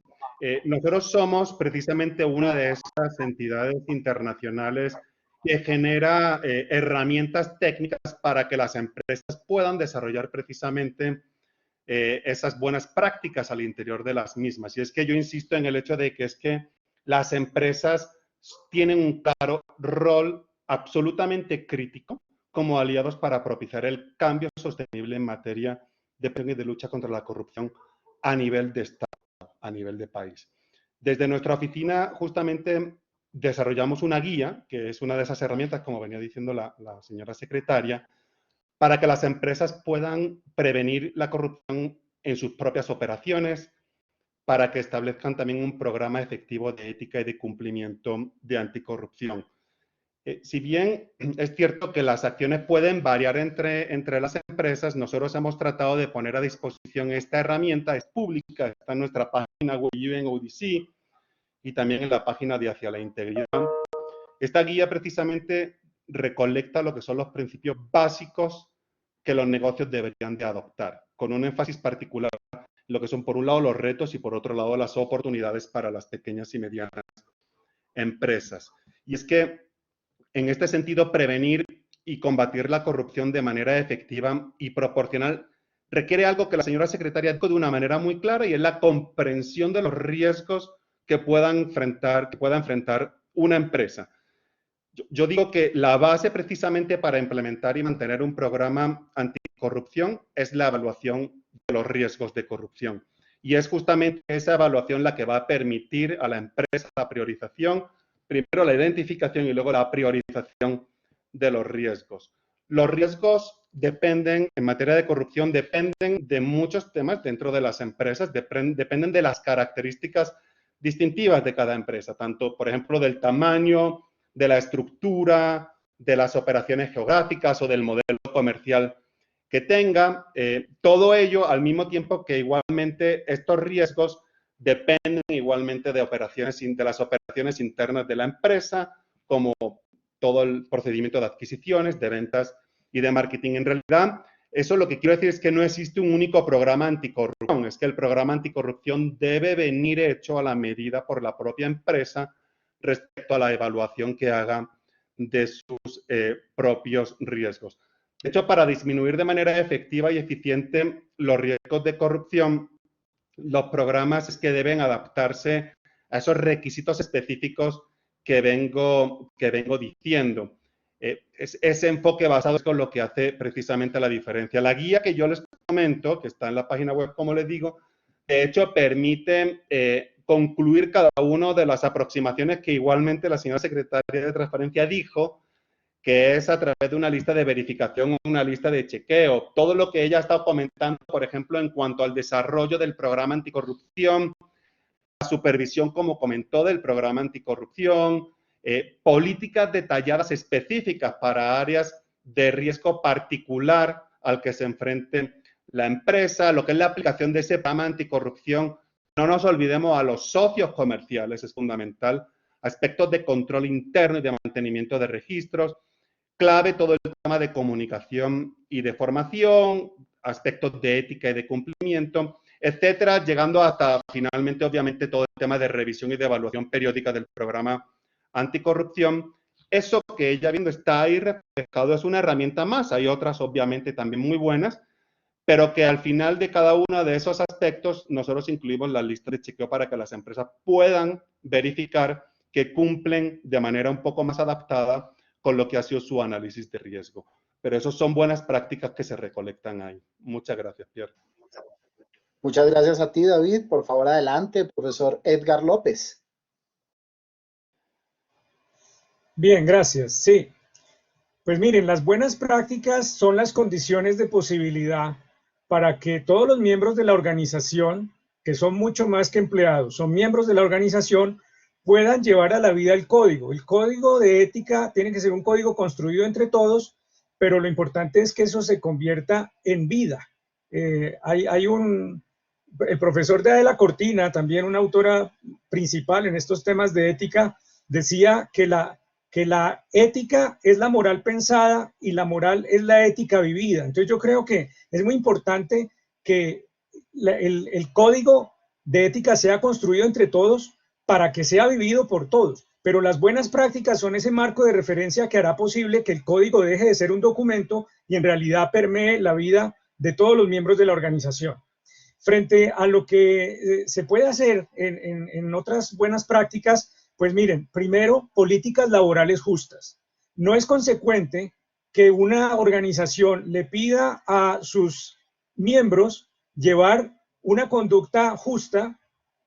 Nosotros somos precisamente una de esas entidades internacionales que genera herramientas técnicas para que las empresas puedan desarrollar precisamente esas buenas prácticas al interior de las mismas. Y es que yo insisto en el hecho de que es que las empresas tienen un claro rol absolutamente crítico como aliados para propiciar el cambio sostenible en materia de lucha contra la corrupción a nivel de Estado, a nivel de país. Desde nuestra oficina, justamente, desarrollamos una guía, que es una de esas herramientas, como venía diciendo la señora secretaria, para que las empresas puedan prevenir la corrupción en sus propias operaciones, para que establezcan también un programa efectivo de ética y de cumplimiento de anticorrupción. Si bien es cierto que las acciones pueden variar entre las empresas, nosotros hemos tratado de poner a disposición esta herramienta, es pública, está en nuestra página web en ODC y también en la página de Hacia la Integridad. Esta guía precisamente recolecta lo que son los principios básicos que los negocios deberían de adoptar, con un énfasis particular en lo que son por un lado los retos y por otro lado las oportunidades para las pequeñas y medianas empresas. Y es que en este sentido, prevenir y combatir la corrupción de manera efectiva y proporcional requiere algo que la señora secretaria dijo de una manera muy clara, y es la comprensión de los riesgos que pueda enfrentar una empresa. Yo digo que la base precisamente para implementar y mantener un programa anticorrupción es la evaluación de los riesgos de corrupción. Y es justamente esa evaluación la que va a permitir a la empresa la priorización, primero la identificación y luego la priorización de los riesgos. Los riesgos dependen, en materia de corrupción, dependen de muchos temas dentro de las empresas, dependen de las características distintivas de cada empresa, tanto, por ejemplo, del tamaño, de la estructura, de las operaciones geográficas o del modelo comercial que tenga. Todo ello al mismo tiempo que igualmente estos riesgos dependen igualmente de las operaciones internas de la empresa, como todo el procedimiento de adquisiciones, de ventas y de marketing. En realidad, eso lo que quiero decir es que no existe un único programa anticorrupción, es que el programa anticorrupción debe venir hecho a la medida por la propia empresa respecto a la evaluación que haga de sus propios riesgos. De hecho, para disminuir de manera efectiva y eficiente los riesgos de corrupción, los programas es que deben adaptarse a esos requisitos específicos que vengo diciendo. Ese enfoque basado es con lo que hace precisamente la diferencia. La guía que yo les comento, que está en la página web, como les digo, de hecho permite concluir cada una de las aproximaciones que igualmente la señora secretaria de Transparencia dijo, que es a través de una lista de verificación o una lista de chequeo. Todo lo que ella ha estado comentando, por ejemplo, en cuanto al desarrollo del programa anticorrupción, la supervisión, como comentó, del programa anticorrupción, políticas detalladas específicas para áreas de riesgo particular al que se enfrente la empresa, lo que es la aplicación de ese programa anticorrupción. No nos olvidemos a los socios comerciales, es fundamental, aspectos de control interno y de mantenimiento de registros, clave todo el tema de comunicación y de formación, aspectos de ética y de cumplimiento, etcétera, llegando hasta finalmente, obviamente, todo el tema de revisión y de evaluación periódica del programa anticorrupción. Eso que ella viendo está ahí reflejado, es una herramienta más. Hay otras, obviamente, también muy buenas, pero que al final de cada uno de esos aspectos nosotros incluimos la lista de chequeo para que las empresas puedan verificar que cumplen de manera un poco más adaptada con lo que ha sido su análisis de riesgo. Pero eso son buenas prácticas que se recolectan ahí. Muchas gracias, Pierre. Muchas gracias a ti, David. Por favor, adelante, profesor Edgar López. Bien, gracias. Sí. Pues miren, las buenas prácticas son las condiciones de posibilidad para que todos los miembros de la organización, que son mucho más que empleados, son miembros de la organización, puedan llevar a la vida el código. El código de ética tiene que ser un código construido entre todos, pero lo importante es que eso se convierta en vida. El profesor de Adela Cortina, también una autora principal en estos temas de ética, decía que la ética es la moral pensada y la moral es la ética vivida. Entonces yo creo que es muy importante que el código de ética sea construido entre todos para que sea vivido por todos, pero las buenas prácticas son ese marco de referencia que hará posible que el código deje de ser un documento y en realidad permee la vida de todos los miembros de la organización. Frente a lo que se puede hacer en otras buenas prácticas, pues miren, primero, políticas laborales justas. No es consecuente que una organización le pida a sus miembros llevar una conducta justa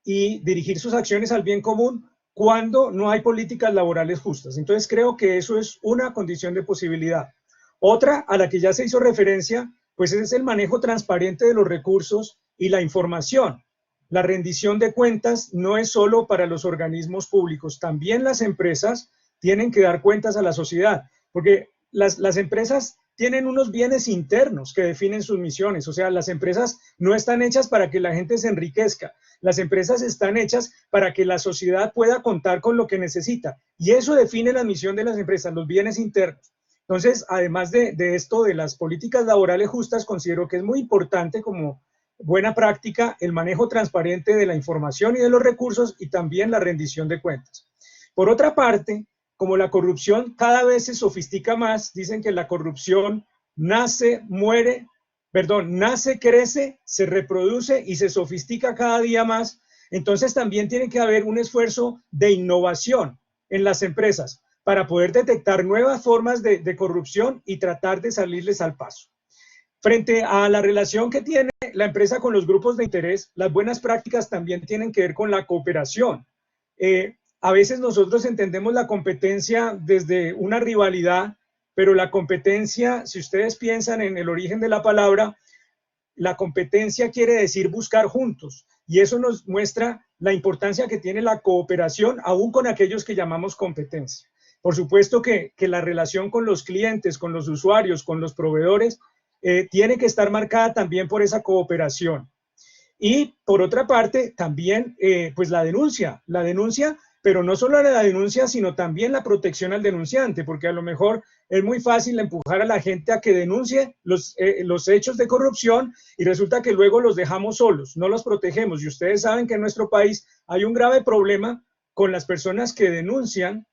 y dirigir sus acciones al bien común cuando no hay políticas laborales justas. Entonces creo que eso es una condición de posibilidad. Otra a la que ya se hizo referencia, pues es el manejo transparente de los recursos y la información. La rendición de cuentas no es solo para los organismos públicos, también las empresas tienen que dar cuentas a la sociedad, porque las empresas tienen unos bienes internos que definen sus misiones, o sea, las empresas no están hechas para que la gente se enriquezca, las empresas están hechas para que la sociedad pueda contar con lo que necesita, y eso define la misión de las empresas, los bienes internos. Entonces, además de esto, de las políticas laborales justas, considero que es muy importante como buena práctica el manejo transparente de la información y de los recursos y también la rendición de cuentas. Por otra parte, como la corrupción cada vez se sofistica más, dicen que la corrupción nace, crece, se reproduce y se sofistica cada día más. Entonces también tiene que haber un esfuerzo de innovación en las empresas para poder detectar nuevas formas de corrupción y tratar de salirles al paso. Frente a la relación que tiene la empresa con los grupos de interés, las buenas prácticas también tienen que ver con la cooperación. A veces nosotros entendemos la competencia desde una rivalidad, pero la competencia, si ustedes piensan en el origen de la palabra, la competencia quiere decir buscar juntos, y eso nos muestra la importancia que tiene la cooperación, aún con aquellos que llamamos competencia. Por supuesto que la relación con los clientes, con los usuarios, con los proveedores, tiene que estar marcada también por esa cooperación. Y por otra parte, también pues la denuncia, pero no solo la denuncia, sino también la protección al denunciante, porque a lo mejor es muy fácil empujar a la gente a que denuncie los hechos de corrupción y resulta que luego los dejamos solos, no los protegemos. Y ustedes saben que en nuestro país hay un grave problema con las personas que denuncian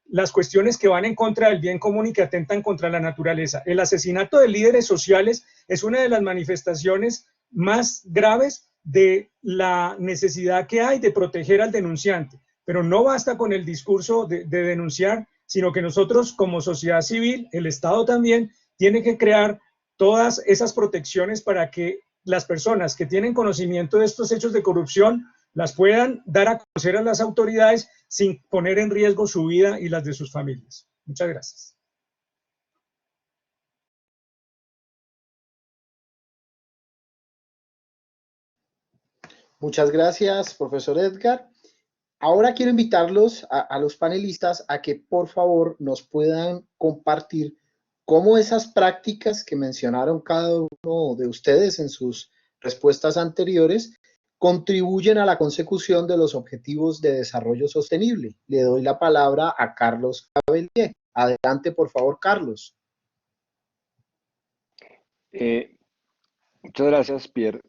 las cuestiones que van en contra del bien común y que atentan contra la naturaleza. El asesinato de líderes sociales es una de las manifestaciones más graves de la necesidad que hay de proteger al denunciante, pero no basta con el discurso de denunciar, sino que nosotros como sociedad civil, el Estado también, tiene que crear todas esas protecciones para que las personas que tienen conocimiento de estos hechos de corrupción las puedan dar a conocer a las autoridades sin poner en riesgo su vida y las de sus familias. Muchas gracias. Muchas gracias, profesor Edgar. Ahora quiero invitarlos a los panelistas a que por favor nos puedan compartir cómo esas prácticas que mencionaron cada uno de ustedes en sus respuestas anteriores contribuyen a la consecución de los objetivos de desarrollo sostenible. Le doy la palabra a Carlos Cavelier. Adelante, por favor, Carlos. Muchas gracias, Pierre.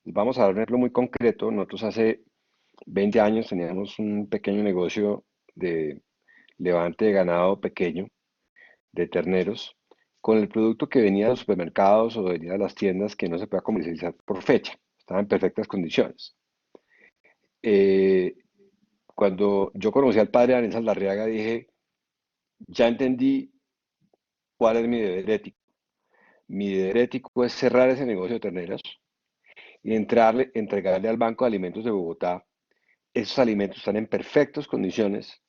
Vamos a dar un ejemplo muy concreto. Nosotros hace 20 años teníamos un pequeño negocio de levante de ganado pequeño, de terneros, con el producto que venía de los supermercados o venía de las tiendas que no se podía comercializar por fecha. Estaba en perfectas condiciones. Cuando yo conocí al padre Daniel Saldarriaga, dije, ya entendí cuál es mi deber ético. Mi deber ético es cerrar ese negocio de terneros y entregarle al Banco de Alimentos de Bogotá. Esos alimentos están en perfectas condiciones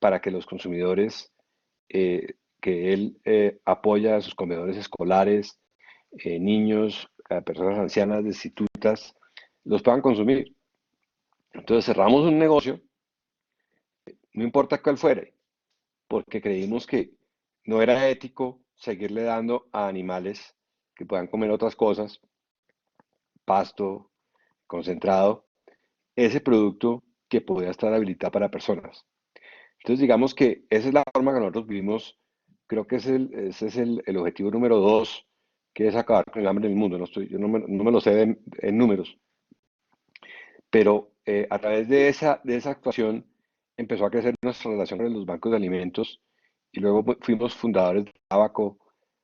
para que los consumidores que él apoya a sus comedores escolares, niños, a personas ancianas, destitutas, los puedan consumir. Entonces cerramos un negocio, no importa cuál fuere, porque creímos que no era ético seguirle dando a animales que puedan comer otras cosas, pasto, concentrado, ese producto que podía estar habilitado para personas. Entonces digamos que esa es la forma que nosotros vivimos, creo que ese es el objetivo número 2, que es acabar con el hambre en el mundo. Yo no me lo sé en números, pero a través de esa actuación empezó a crecer nuestra relación con los bancos de alimentos y luego fuimos fundadores de Tabaco,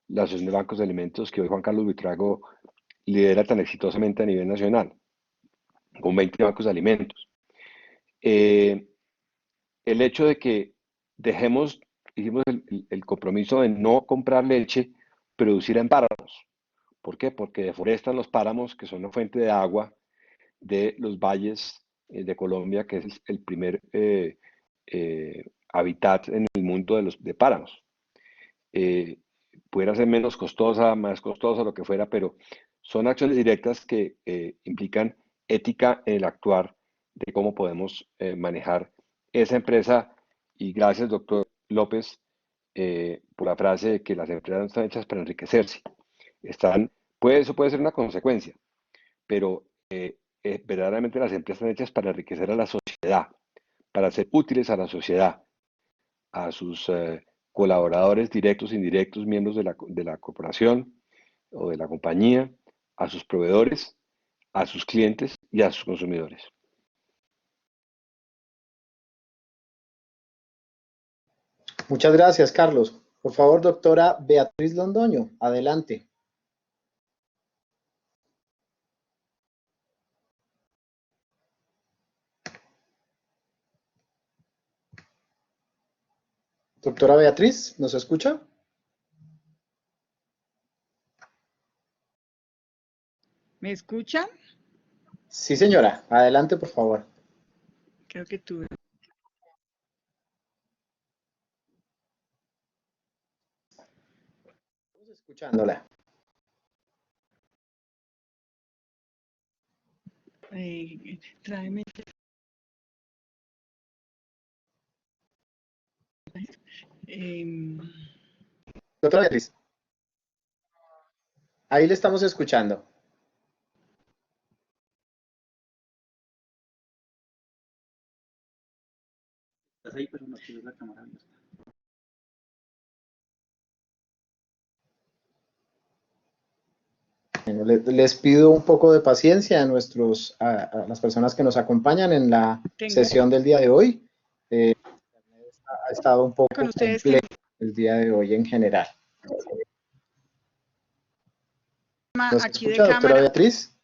la Asociación de Bancos de Alimentos que hoy Juan Carlos Buitrago lidera tan exitosamente a nivel nacional, con 20 bancos de alimentos. El hecho de que hicimos el compromiso de no comprar leche producida en páramos. ¿Por qué? Porque deforestan los páramos, que son la fuente de agua de los valles de Colombia, que es el primer hábitat en el mundo de páramos. Pudiera ser menos costosa, más costosa, lo que fuera, pero son acciones directas que implican ética en el actuar de cómo podemos manejar esa empresa. Y gracias, doctor López, por la frase de que las empresas no están hechas para enriquecerse. Eso puede ser una consecuencia, pero verdaderamente las empresas están hechas para enriquecer a la sociedad, para ser útiles a la sociedad, a sus colaboradores directos e indirectos, miembros de la corporación o de la compañía, a sus proveedores, a sus clientes y a sus consumidores. Muchas gracias, Carlos. Por favor, doctora Beatriz Londoño, adelante. Doctora Beatriz, ¿nos escucha? ¿Me escuchan? Sí, señora. Adelante, por favor. Creo que tuve. Estamos escuchándola. Tráeme. Doctora Beatriz. Ahí le estamos escuchando. Estás ahí, pero no tienes la cámara abierta. Bueno, les pido un poco de paciencia a las personas que nos acompañan en la sesión del día de hoy. Ha estado un poco complejo el día de hoy en general. ¿Nos escucha, doctora Beatriz?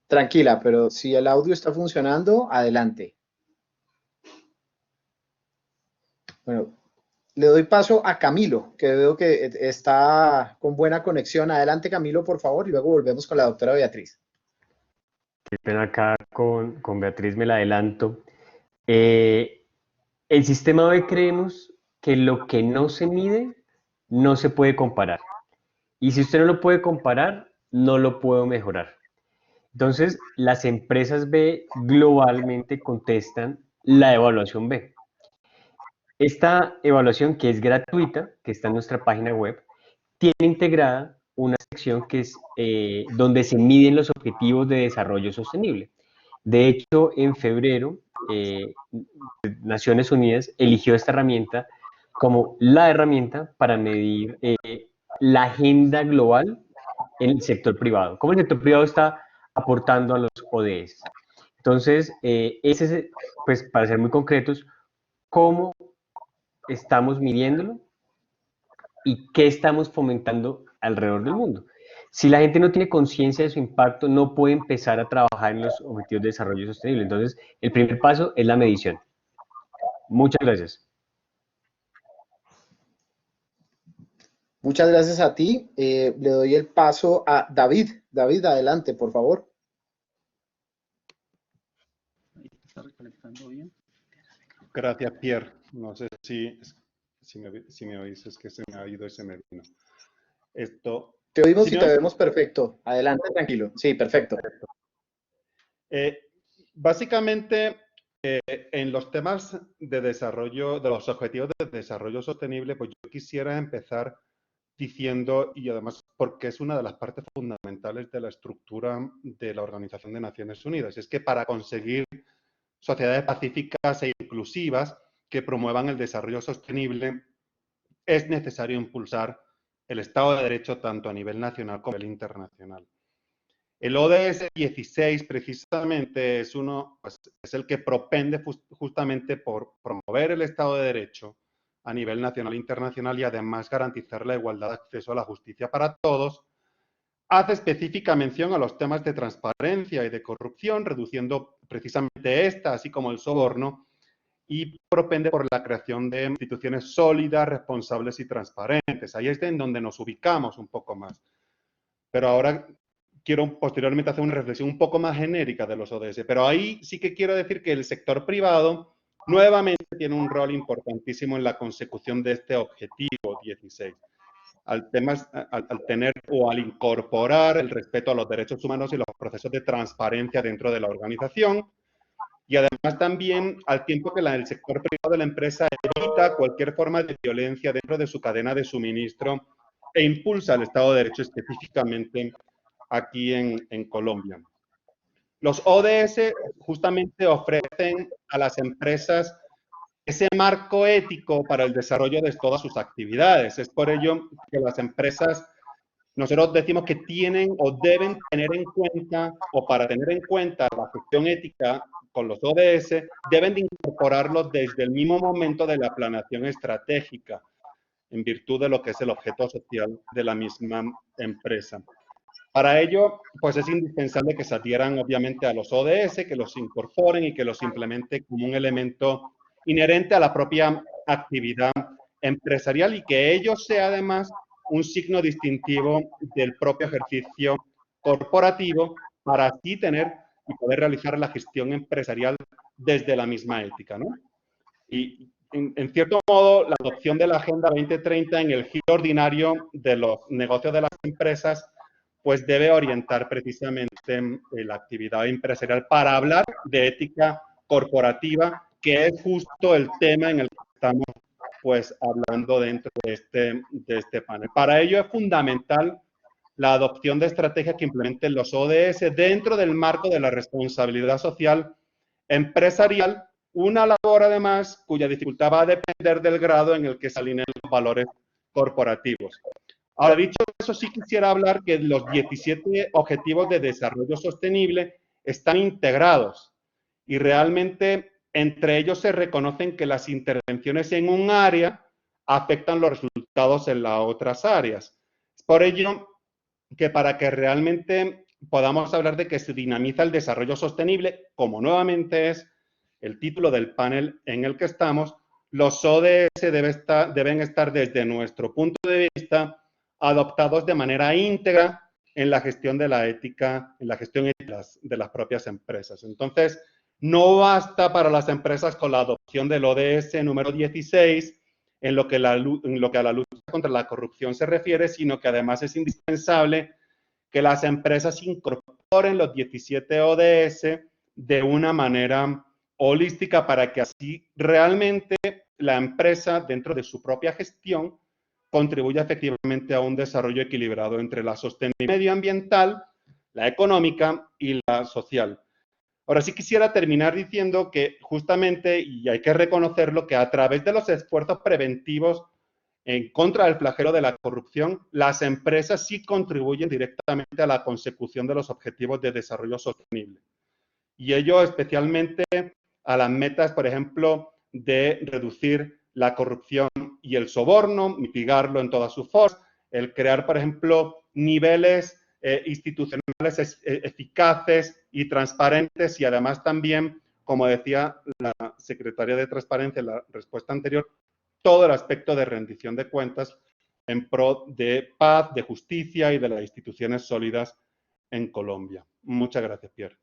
Tranquila, pero si el audio está funcionando, adelante. Bueno, le doy paso a Camilo, que veo que está con buena conexión. Adelante, Camilo, por favor, y luego volvemos con la doctora Beatriz. Qué pena acá con Beatriz, me la adelanto. El sistema B creemos que lo que no se mide no se puede comparar. Y si usted no lo puede comparar, no lo puedo mejorar. Entonces, las empresas B globalmente contestan la evaluación B. Esta evaluación, que es gratuita, que está en nuestra página web, tiene integrada una sección que es donde se miden los objetivos de desarrollo sostenible. De hecho, en febrero, Naciones Unidas eligió esta herramienta como la herramienta para medir la agenda global en el sector privado. ¿Cómo el sector privado está aportando a los ODS? Entonces, pues para ser muy concretos, ¿cómo estamos midiéndolo y qué estamos fomentando alrededor del mundo? Si la gente no tiene conciencia de su impacto, no puede empezar a trabajar en los objetivos de desarrollo sostenible. Entonces, el primer paso es la medición. Muchas gracias. Muchas gracias a ti. Le doy el paso a David. David, adelante, por favor. ¿Está reconectando bien? Gracias, Pierre. No sé si me oís, es que se me ha ido y se me vino. Te oímos y te vemos perfecto. Adelante, tranquilo. Sí, perfecto. Básicamente, en los temas de desarrollo, de los objetivos de desarrollo sostenible, pues yo quisiera empezar diciendo, y además porque es una de las partes fundamentales de la estructura de la Organización de Naciones Unidas, es que para conseguir sociedades pacíficas e inclusivas que promuevan el desarrollo sostenible, es necesario impulsar el Estado de Derecho tanto a nivel nacional como a nivel internacional. El ODS 16 precisamente es pues, es el que propende justamente por promover el Estado de Derecho a nivel nacional e internacional y además garantizar la igualdad de acceso a la justicia para todos. Hace específica mención a los temas de transparencia y de corrupción, reduciendo precisamente esta, así como el soborno, y propende por la creación de instituciones sólidas, responsables y transparentes. Ahí es en donde nos ubicamos un poco más. Pero ahora quiero posteriormente hacer una reflexión un poco más genérica de los ODS. Pero ahí sí que quiero decir que el sector privado nuevamente tiene un rol importantísimo en la consecución de este objetivo 16. Al tener o al incorporar el respeto a los derechos humanos y los procesos de transparencia dentro de la organización, y además también al tiempo que el sector privado de la empresa evita cualquier forma de violencia dentro de su cadena de suministro e impulsa el Estado de Derecho específicamente aquí en Colombia. Los ODS justamente ofrecen a las empresas ese marco ético para el desarrollo de todas sus actividades. Es por ello que las empresas, nosotros decimos que tienen o deben tener en cuenta, o para tener en cuenta la gestión ética con los ODS, deben de incorporarlos desde el mismo momento de la planeación estratégica, en virtud de lo que es el objeto social de la misma empresa. Para ello, pues es indispensable que se adhieran obviamente a los ODS, que los incorporen y que los implementen como un elemento inherente a la propia actividad empresarial y que ello sea además un signo distintivo del propio ejercicio corporativo para así tener y poder realizar la gestión empresarial desde la misma ética, ¿no? Y en cierto modo, la adopción de la Agenda 2030 en el giro ordinario de los negocios de las empresas pues debe orientar precisamente la actividad empresarial para hablar de ética corporativa, que es justo el tema en el que estamos pues hablando dentro de este panel. Para ello es fundamental la adopción de estrategias que implementen los ODS dentro del marco de la responsabilidad social empresarial, una labor además cuya dificultad va a depender del grado en el que se alineen los valores corporativos. Ahora, dicho eso, sí quisiera hablar que los 17 Objetivos de Desarrollo Sostenible están integrados y realmente entre ellos se reconocen que las intervenciones en un área afectan los resultados en las otras áreas. Es por ello que para que realmente podamos hablar de que se dinamiza el desarrollo sostenible, como nuevamente es el título del panel en el que estamos, los ODS deben estar desde nuestro punto de vista adoptados de manera íntegra en la gestión de la ética, en la gestión de las propias empresas. Entonces, no basta para las empresas con la adopción del ODS número 16 en lo que a la lucha contra la corrupción se refiere, sino que además es indispensable que las empresas incorporen los 17 ODS de una manera holística para que así realmente la empresa, dentro de su propia gestión, contribuya efectivamente a un desarrollo equilibrado entre la sostenibilidad medioambiental, la económica y la social. Ahora sí quisiera terminar diciendo que justamente, y hay que reconocerlo, que a través de los esfuerzos preventivos en contra del flagelo de la corrupción, las empresas sí contribuyen directamente a la consecución de los objetivos de desarrollo sostenible. Y ello especialmente a las metas, por ejemplo, de reducir la corrupción y el soborno, mitigarlo en todas sus formas, el crear, por ejemplo, niveles institucionales eficaces y transparentes y además también, como decía la secretaria de Transparencia en la respuesta anterior, todo el aspecto de rendición de cuentas en pro de paz, de justicia y de las instituciones sólidas en Colombia. Muchas gracias, Pierre.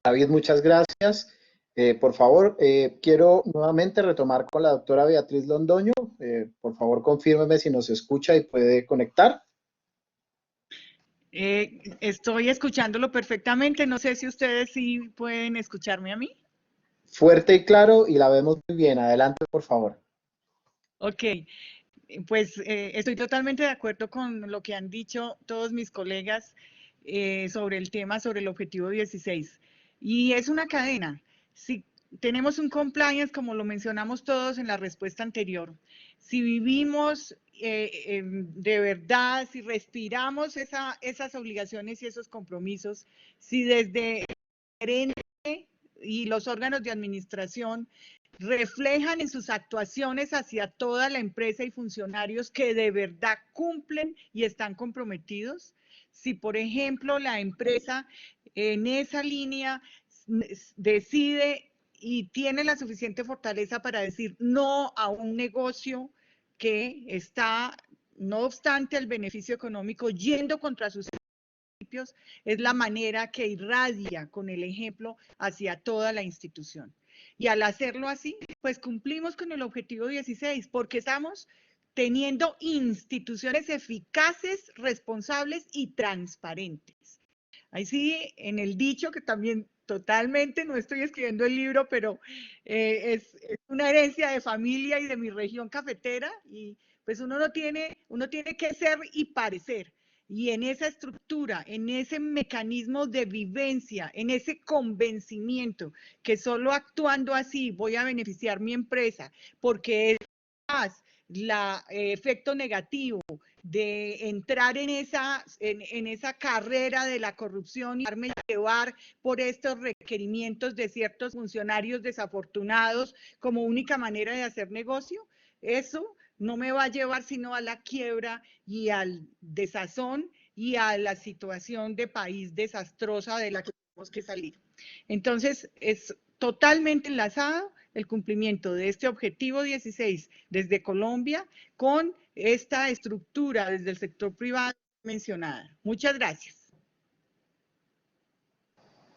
David, muchas gracias. Por favor, quiero nuevamente retomar con la doctora Beatriz Londoño. Por favor, confírmeme si nos escucha y puede conectar. Estoy escuchándolo perfectamente. No sé si ustedes sí pueden escucharme a mí. Fuerte y claro, y la vemos muy bien. Adelante, por favor. Ok, pues estoy totalmente de acuerdo con lo que han dicho todos mis colegas sobre el tema, sobre el objetivo 16. Y es una cadena. Si tenemos un compliance, como lo mencionamos todos en la respuesta anterior, si vivimos de verdad, si respiramos esas obligaciones y esos compromisos, si desde el gerente y los órganos de administración reflejan en sus actuaciones hacia toda la empresa y funcionarios que de verdad cumplen y están comprometidos, si por ejemplo la empresa en esa línea decide y tiene la suficiente fortaleza para decir no a un negocio que está, no obstante el beneficio económico, yendo contra sus principios, es la manera que irradia con el ejemplo hacia toda la institución. Y al hacerlo así, pues cumplimos con el objetivo 16, porque estamos teniendo instituciones eficaces, responsables y transparentes. Ahí sí, en el dicho que también totalmente, no estoy escribiendo el libro, pero es una herencia de familia y de mi región cafetera, y pues uno tiene que ser y parecer. Y en esa estructura, en ese mecanismo de vivencia, en ese convencimiento que solo actuando así voy a beneficiar mi empresa, porque es más el efecto negativo de entrar en esa carrera de la corrupción y darme llevar por estos requerimientos de ciertos funcionarios desafortunados como única manera de hacer negocio, eso no me va a llevar sino a la quiebra y al desazón y a la situación de país desastrosa de la que tenemos que salir. Entonces, es totalmente enlazado el cumplimiento de este objetivo 16 desde Colombia con esta estructura desde el sector privado mencionada. Muchas gracias.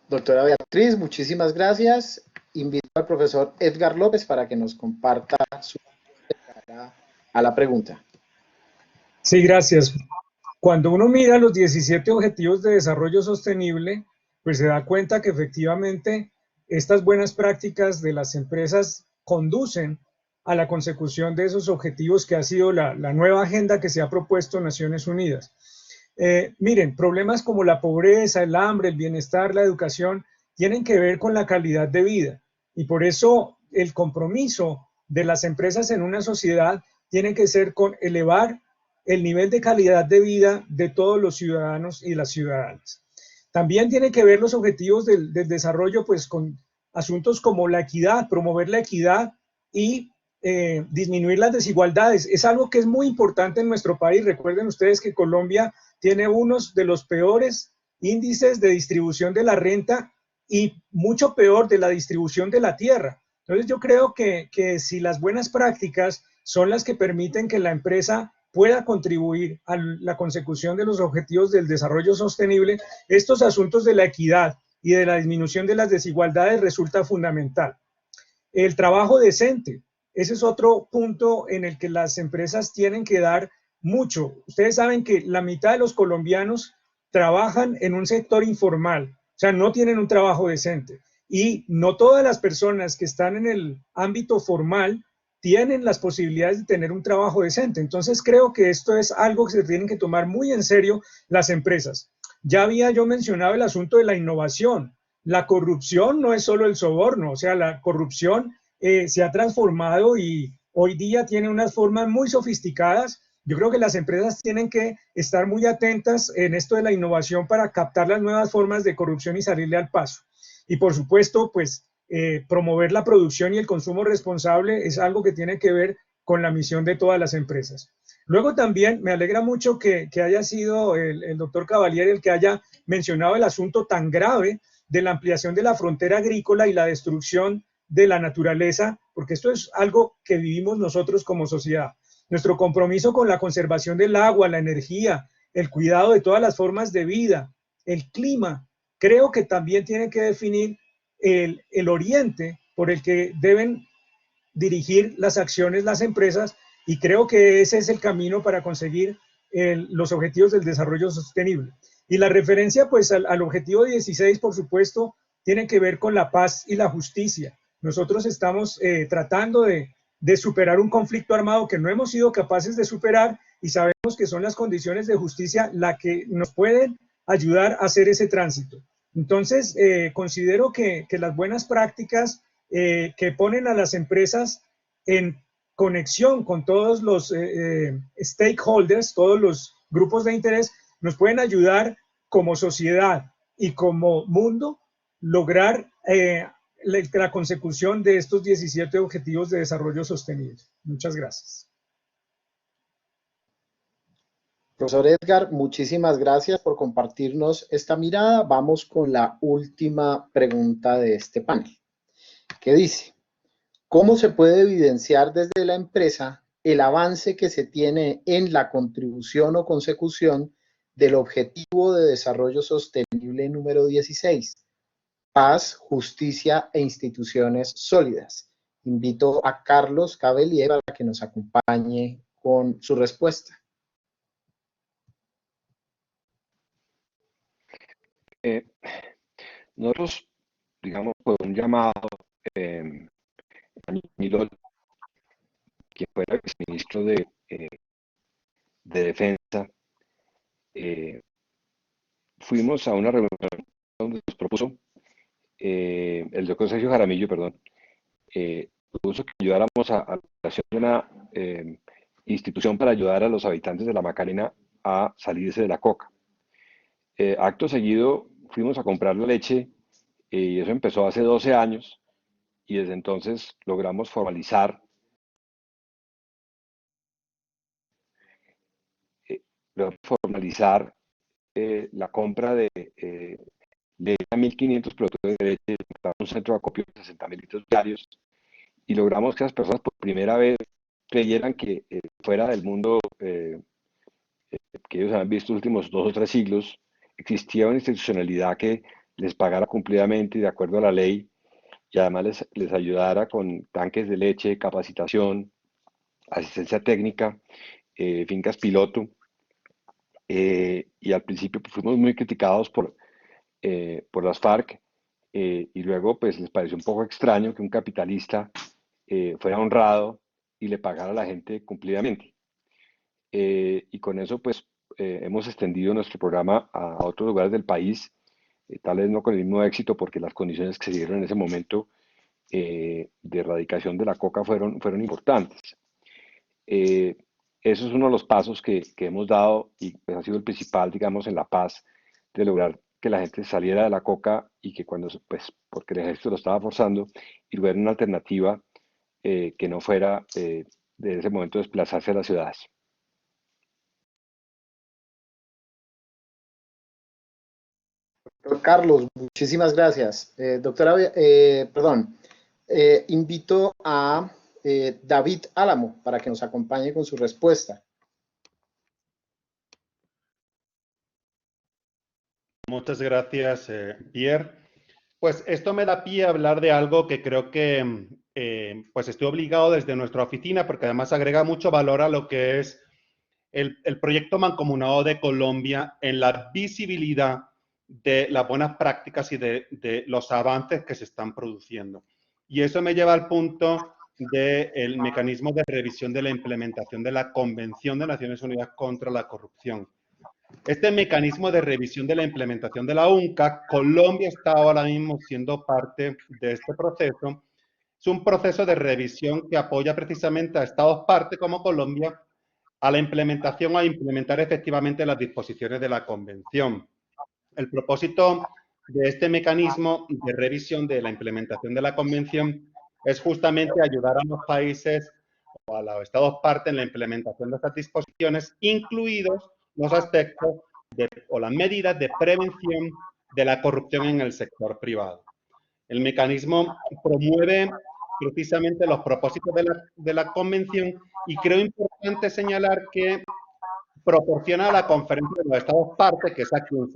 Doctora Beatriz, muchísimas gracias. Invito al profesor Edgar López para que nos comparta su respuesta a la pregunta. Sí, gracias. Cuando uno mira los 17 Objetivos de Desarrollo Sostenible, pues se da cuenta que efectivamente estas buenas prácticas de las empresas conducen a la consecución de esos objetivos que ha sido la nueva agenda que se ha propuesto Naciones Unidas. Miren, problemas como la pobreza, el hambre, el bienestar, la educación, tienen que ver con la calidad de vida. Y por eso el compromiso de las empresas en una sociedad tiene que ser con elevar el nivel de calidad de vida de todos los ciudadanos y las ciudadanas. También tiene que ver los objetivos del desarrollo pues con asuntos como la equidad, promover la equidad y disminuir las desigualdades. Es algo que es muy importante en nuestro país. Recuerden ustedes que Colombia tiene unos de los peores índices de distribución de la renta y mucho peor de la distribución de la tierra. Entonces yo creo que si las buenas prácticas son las que permiten que la empresa pueda contribuir a la consecución de los objetivos del desarrollo sostenible, estos asuntos de la equidad y de la disminución de las desigualdades resulta fundamental. El trabajo decente, ese es otro punto en el que las empresas tienen que dar mucho. Ustedes saben que la mitad de los colombianos trabajan en un sector informal, o sea, no tienen un trabajo decente. Y no todas las personas que están en el ámbito formal tienen las posibilidades de tener un trabajo decente. Entonces creo que esto es algo que se tienen que tomar muy en serio las empresas. Ya había yo mencionado el asunto de la innovación. La corrupción no es solo el soborno, o sea, la corrupción se ha transformado y hoy día tiene unas formas muy sofisticadas. Yo creo que las empresas tienen que estar muy atentas en esto de la innovación para captar las nuevas formas de corrupción y salirle al paso. Y por supuesto, pues promover la producción y el consumo responsable es algo que tiene que ver con la misión de todas las empresas. Luego también me alegra mucho que haya sido el doctor Cavalieri el que haya mencionado el asunto tan grave de la ampliación de la frontera agrícola y la destrucción de la naturaleza, porque esto es algo que vivimos nosotros como sociedad. Nuestro compromiso con la conservación del agua, la energía, el cuidado de todas las formas de vida, el clima, creo que también tiene que definir el oriente por el que deben dirigir las acciones las empresas, y creo que ese es el camino para conseguir los objetivos del desarrollo sostenible. Y la referencia pues al objetivo 16, por supuesto, tiene que ver con la paz y la justicia. Nosotros estamos tratando de superar un conflicto armado que no hemos sido capaces de superar, y sabemos que son las condiciones de justicia las que nos pueden ayudar a hacer ese tránsito. Entonces, considero que las buenas prácticas que ponen a las empresas en conexión con todos los stakeholders, todos los grupos de interés, nos pueden ayudar como sociedad y como mundo lograr la consecución de estos 17 Objetivos de Desarrollo Sostenible. Muchas gracias. Profesor Edgar, muchísimas gracias por compartirnos esta mirada. Vamos con la última pregunta de este panel, que dice: ¿cómo se puede evidenciar desde la empresa el avance que se tiene en la contribución o consecución del Objetivo de Desarrollo Sostenible número 16? Paz, justicia e instituciones sólidas. Invito a Carlos Cavelier para que nos acompañe con su respuesta. Nosotros, digamos, por un llamado a Milol, quien fuera exministro de Defensa, fuimos a una reunión donde nos propuso el doctor Sergio Jaramillo, perdón, propuso que ayudáramos a la creación de una institución para ayudar a los habitantes de la Macarena a salirse de la coca. Acto seguido fuimos a comprar la leche y eso empezó hace 12 años y desde entonces logramos formalizar la compra de 1.500 productores de leche para un centro de acopio de 60.000 litros diarios y logramos que las personas por primera vez creyeran que fuera del mundo que ellos han visto los últimos 2 o 3 siglos, existía una institucionalidad que les pagara cumplidamente y de acuerdo a la ley y además les ayudara con tanques de leche, capacitación, asistencia técnica, fincas piloto. Y al principio pues, fuimos muy criticados por las FARC y luego pues les pareció un poco extraño que un capitalista fuera honrado y le pagara a la gente cumplidamente. Y con eso pues hemos extendido nuestro programa a otros lugares del país, tal vez no con el mismo éxito porque las condiciones que se dieron en ese momento de erradicación de la coca fueron importantes. Eso es uno de los pasos que hemos dado y pues, ha sido el principal, digamos, en La Paz, de lograr que la gente saliera de la coca y que cuando, pues, porque el ejército lo estaba forzando, y luego una alternativa que no fuera de ese momento desplazarse a las ciudades. Doctor Carlos, muchísimas gracias. Doctora, invito a David Álamo para que nos acompañe con su respuesta. Muchas gracias, Pierre. Pues esto me da pie a hablar de algo que creo que pues estoy obligado desde nuestra oficina, porque además agrega mucho valor a lo que es el proyecto mancomunado de Colombia en la visibilidad de las buenas prácticas y de los avances que se están produciendo. Y eso me lleva al punto del mecanismo de revisión de la implementación de la Convención de Naciones Unidas contra la Corrupción. Este mecanismo de revisión de la implementación de la UNCA, Colombia está ahora mismo siendo parte de este proceso. Es un proceso de revisión que apoya precisamente a estados parte como Colombia a la implementación o a implementar efectivamente las disposiciones de la Convención. El propósito de este mecanismo de revisión de la implementación de la Convención es justamente ayudar a los países o a los estados parte en la implementación de estas disposiciones, incluidos los aspectos o las medidas de prevención de la corrupción en el sector privado. El mecanismo promueve precisamente los propósitos de la Convención y creo importante señalar que proporciona a la Conferencia de los Estados Parte, que es a quien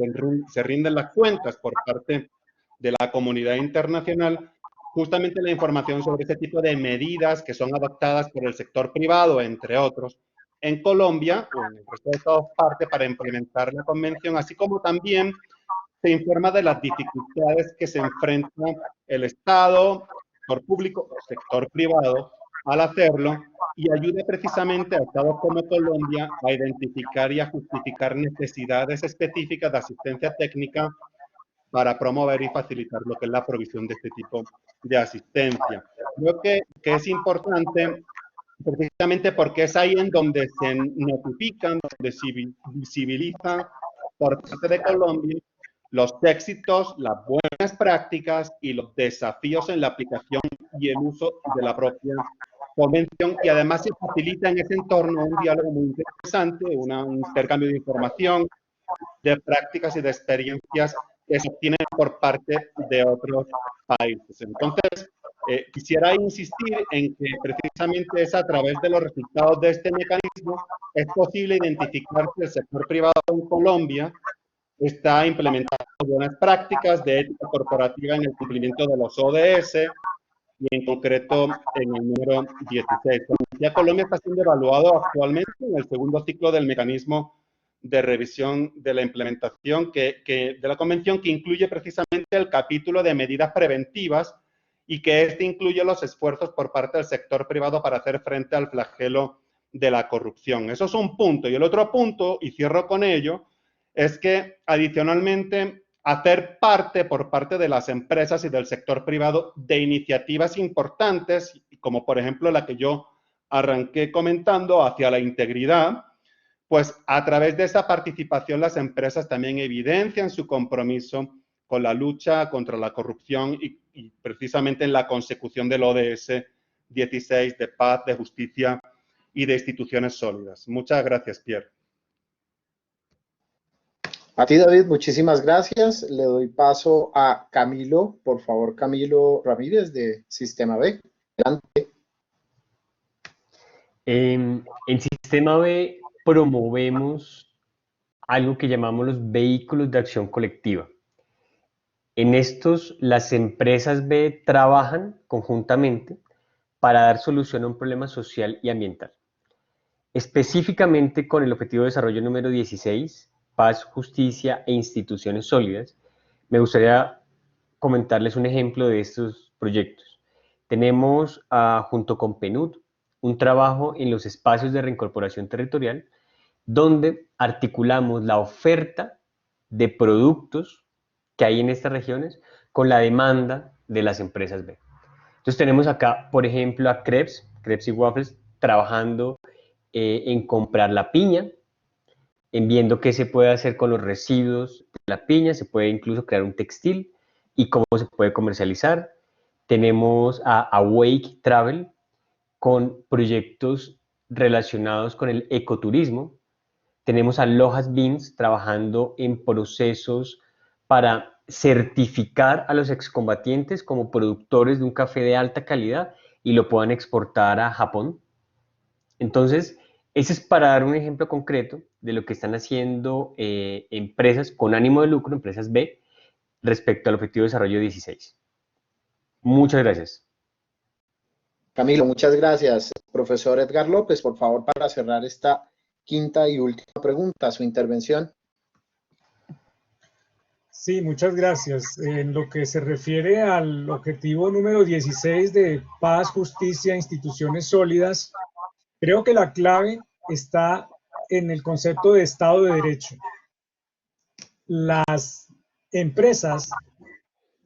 se rinden las cuentas por parte de la comunidad internacional, justamente la información sobre este tipo de medidas que son adoptadas por el sector privado, entre otros, en Colombia o en el resto de Estados Parte para implementar la Convención, así como también se informa de las dificultades que se enfrenta el Estado, sector público o sector privado al hacerlo y ayuda precisamente a estados como Colombia a identificar y a justificar necesidades específicas de asistencia técnica para promover y facilitar lo que es la provisión de este tipo de asistencia. Creo que es importante precisamente porque es ahí en donde se notifican, donde se visibilizan por parte de Colombia los éxitos, las buenas prácticas y los desafíos en la aplicación y el uso de la propia convención, y además se facilita en ese entorno un diálogo muy interesante, un intercambio de información, de prácticas y de experiencias que se obtienen por parte de otros países. Entonces, quisiera insistir en que precisamente es a través de los resultados de este mecanismo es posible identificar que el sector privado en Colombia está implementando buenas prácticas de ética corporativa en el cumplimiento de los ODS y en concreto en el número 16. Ya Colombia está siendo evaluado actualmente en el segundo ciclo del mecanismo de revisión de la implementación de la convención, que incluye precisamente el capítulo de medidas preventivas y que este incluye los esfuerzos por parte del sector privado para hacer frente al flagelo de la corrupción. Eso es un punto. Y el otro punto, y cierro con ello, es que adicionalmente hacer parte por parte de las empresas y del sector privado de iniciativas importantes, como por ejemplo la que yo arranqué comentando hacia la integridad, pues a través de esa participación las empresas también evidencian su compromiso con la lucha contra la corrupción y precisamente en la consecución del ODS 16 de paz, de justicia y de instituciones sólidas. Muchas gracias, Pierre. A ti, David, muchísimas gracias. Le doy paso a Camilo, por favor, Camilo Ramírez de Sistema B. Adelante. En Sistema B promovemos algo que llamamos los vehículos de acción colectiva. En estos, las empresas B trabajan conjuntamente para dar solución a un problema social y ambiental. Específicamente con el Objetivo de Desarrollo número 16, Paz, Justicia e Instituciones Sólidas, me gustaría comentarles un ejemplo de estos proyectos. Tenemos, junto con PNUD, un trabajo en los espacios de reincorporación territorial, donde articulamos la oferta de productos que hay en estas regiones con la demanda de las empresas B. Entonces tenemos acá, por ejemplo, a Krebs y Waffles, trabajando en comprar la piña, en viendo qué se puede hacer con los residuos de la piña, se puede incluso crear un textil y cómo se puede comercializar. Tenemos a Awake Travel con proyectos relacionados con el ecoturismo. Tenemos a Lojas Beans trabajando en procesos para certificar a los excombatientes como productores de un café de alta calidad y lo puedan exportar a Japón. Entonces, ese es para dar un ejemplo concreto de lo que están haciendo empresas con ánimo de lucro, empresas B, respecto al Objetivo de Desarrollo 16. Muchas gracias. Camilo, muchas gracias. Profesor Edgar López, por favor, para cerrar esta quinta y última pregunta, su intervención. Sí, muchas gracias. En lo que se refiere al objetivo número 16 de paz, justicia e instituciones sólidas, creo que la clave está en el concepto de Estado de Derecho. Las empresas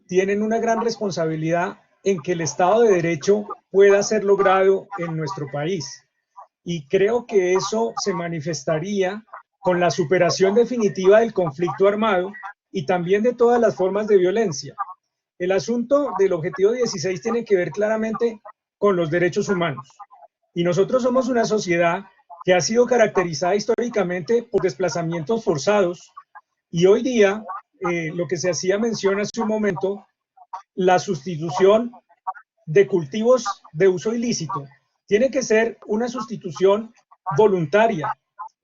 tienen una gran responsabilidad en que el Estado de Derecho pueda ser logrado en nuestro país. Y creo que eso se manifestaría con la superación definitiva del conflicto armado y también de todas las formas de violencia. El asunto del objetivo 16 tiene que ver claramente con los derechos humanos. Y nosotros somos una sociedad que ha sido caracterizada históricamente por desplazamientos forzados. Y hoy día, lo que se hacía mención hace un momento, la sustitución de cultivos de uso ilícito, tiene que ser una sustitución voluntaria.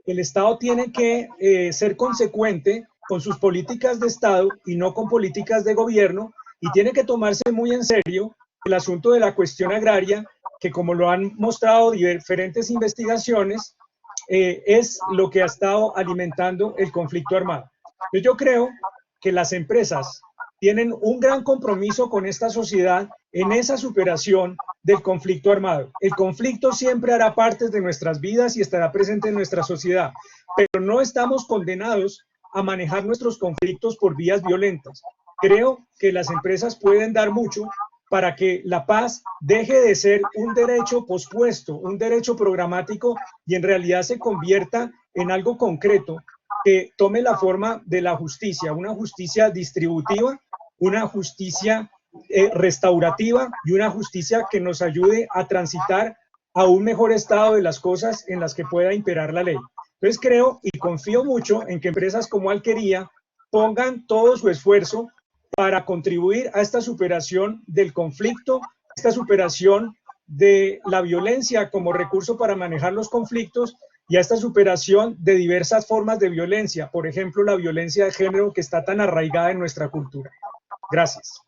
El Estado tiene que ser consecuente con sus políticas de Estado y no con políticas de gobierno, y tiene que tomarse muy en serio el asunto de la cuestión agraria, que como lo han mostrado diferentes investigaciones, es lo que ha estado alimentando el conflicto armado. Yo creo que las empresas tienen un gran compromiso con esta sociedad en esa superación del conflicto armado. El conflicto siempre hará parte de nuestras vidas y estará presente en nuestra sociedad, pero no estamos condenados a manejar nuestros conflictos por vías violentas. Creo que las empresas pueden dar mucho para que la paz deje de ser un derecho pospuesto, un derecho programático y en realidad se convierta en algo concreto que tome la forma de la justicia, una justicia distributiva, una justicia restaurativa y una justicia que nos ayude a transitar a un mejor estado de las cosas en las que pueda imperar la ley. Entonces creo y confío mucho en que empresas como Alquería pongan todo su esfuerzo para contribuir a esta superación del conflicto, esta superación de la violencia como recurso para manejar los conflictos y a esta superación de diversas formas de violencia, por ejemplo, la violencia de género que está tan arraigada en nuestra cultura. Gracias.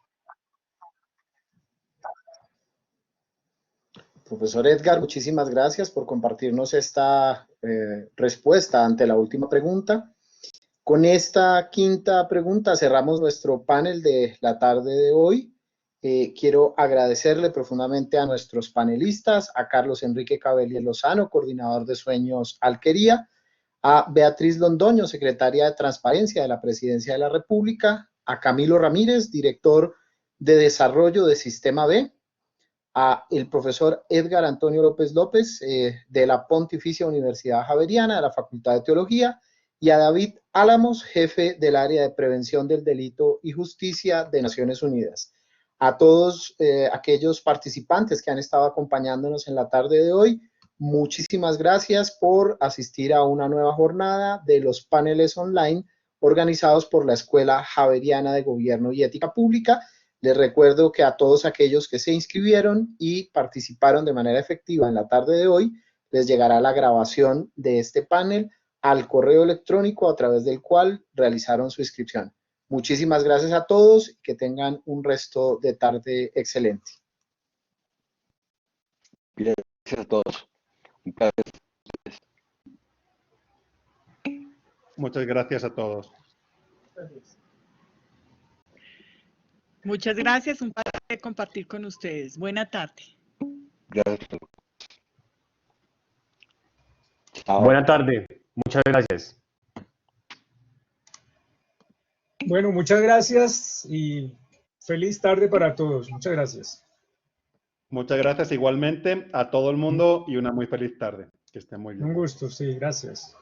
Profesor Edgar, muchísimas gracias por compartirnos esta respuesta ante la última pregunta. Con esta quinta pregunta cerramos nuestro panel de la tarde de hoy. Quiero agradecerle profundamente a nuestros panelistas, a Carlos Enrique Cabellier Lozano, coordinador de Sueños Alquería, a Beatriz Londoño, secretaria de Transparencia de la Presidencia de la República, a Camilo Ramírez, director de Desarrollo de Sistema B, a el profesor Edgar Antonio López López, de la Pontificia Universidad Javeriana, de la Facultad de Teología, y a David Álamos, jefe del área de prevención del delito y justicia de Naciones Unidas. A todos aquellos participantes que han estado acompañándonos en la tarde de hoy, muchísimas gracias por asistir a una nueva jornada de los paneles online organizados por la Escuela Javeriana de Gobierno y Ética Pública. Les recuerdo que a todos aquellos que se inscribieron y participaron de manera efectiva en la tarde de hoy, les llegará la grabación de este panel al correo electrónico a través del cual realizaron su inscripción. Muchísimas gracias a todos y que tengan un resto de tarde excelente. Gracias a todos. Muchas gracias a todos. Muchas gracias, un placer compartir con ustedes. Buena tarde. Gracias. Chao. Buena tarde, muchas gracias. Bueno, muchas gracias y feliz tarde para todos. Muchas gracias. Muchas gracias igualmente a todo el mundo y una muy feliz tarde. Que estén muy bien. Un gusto, sí, gracias.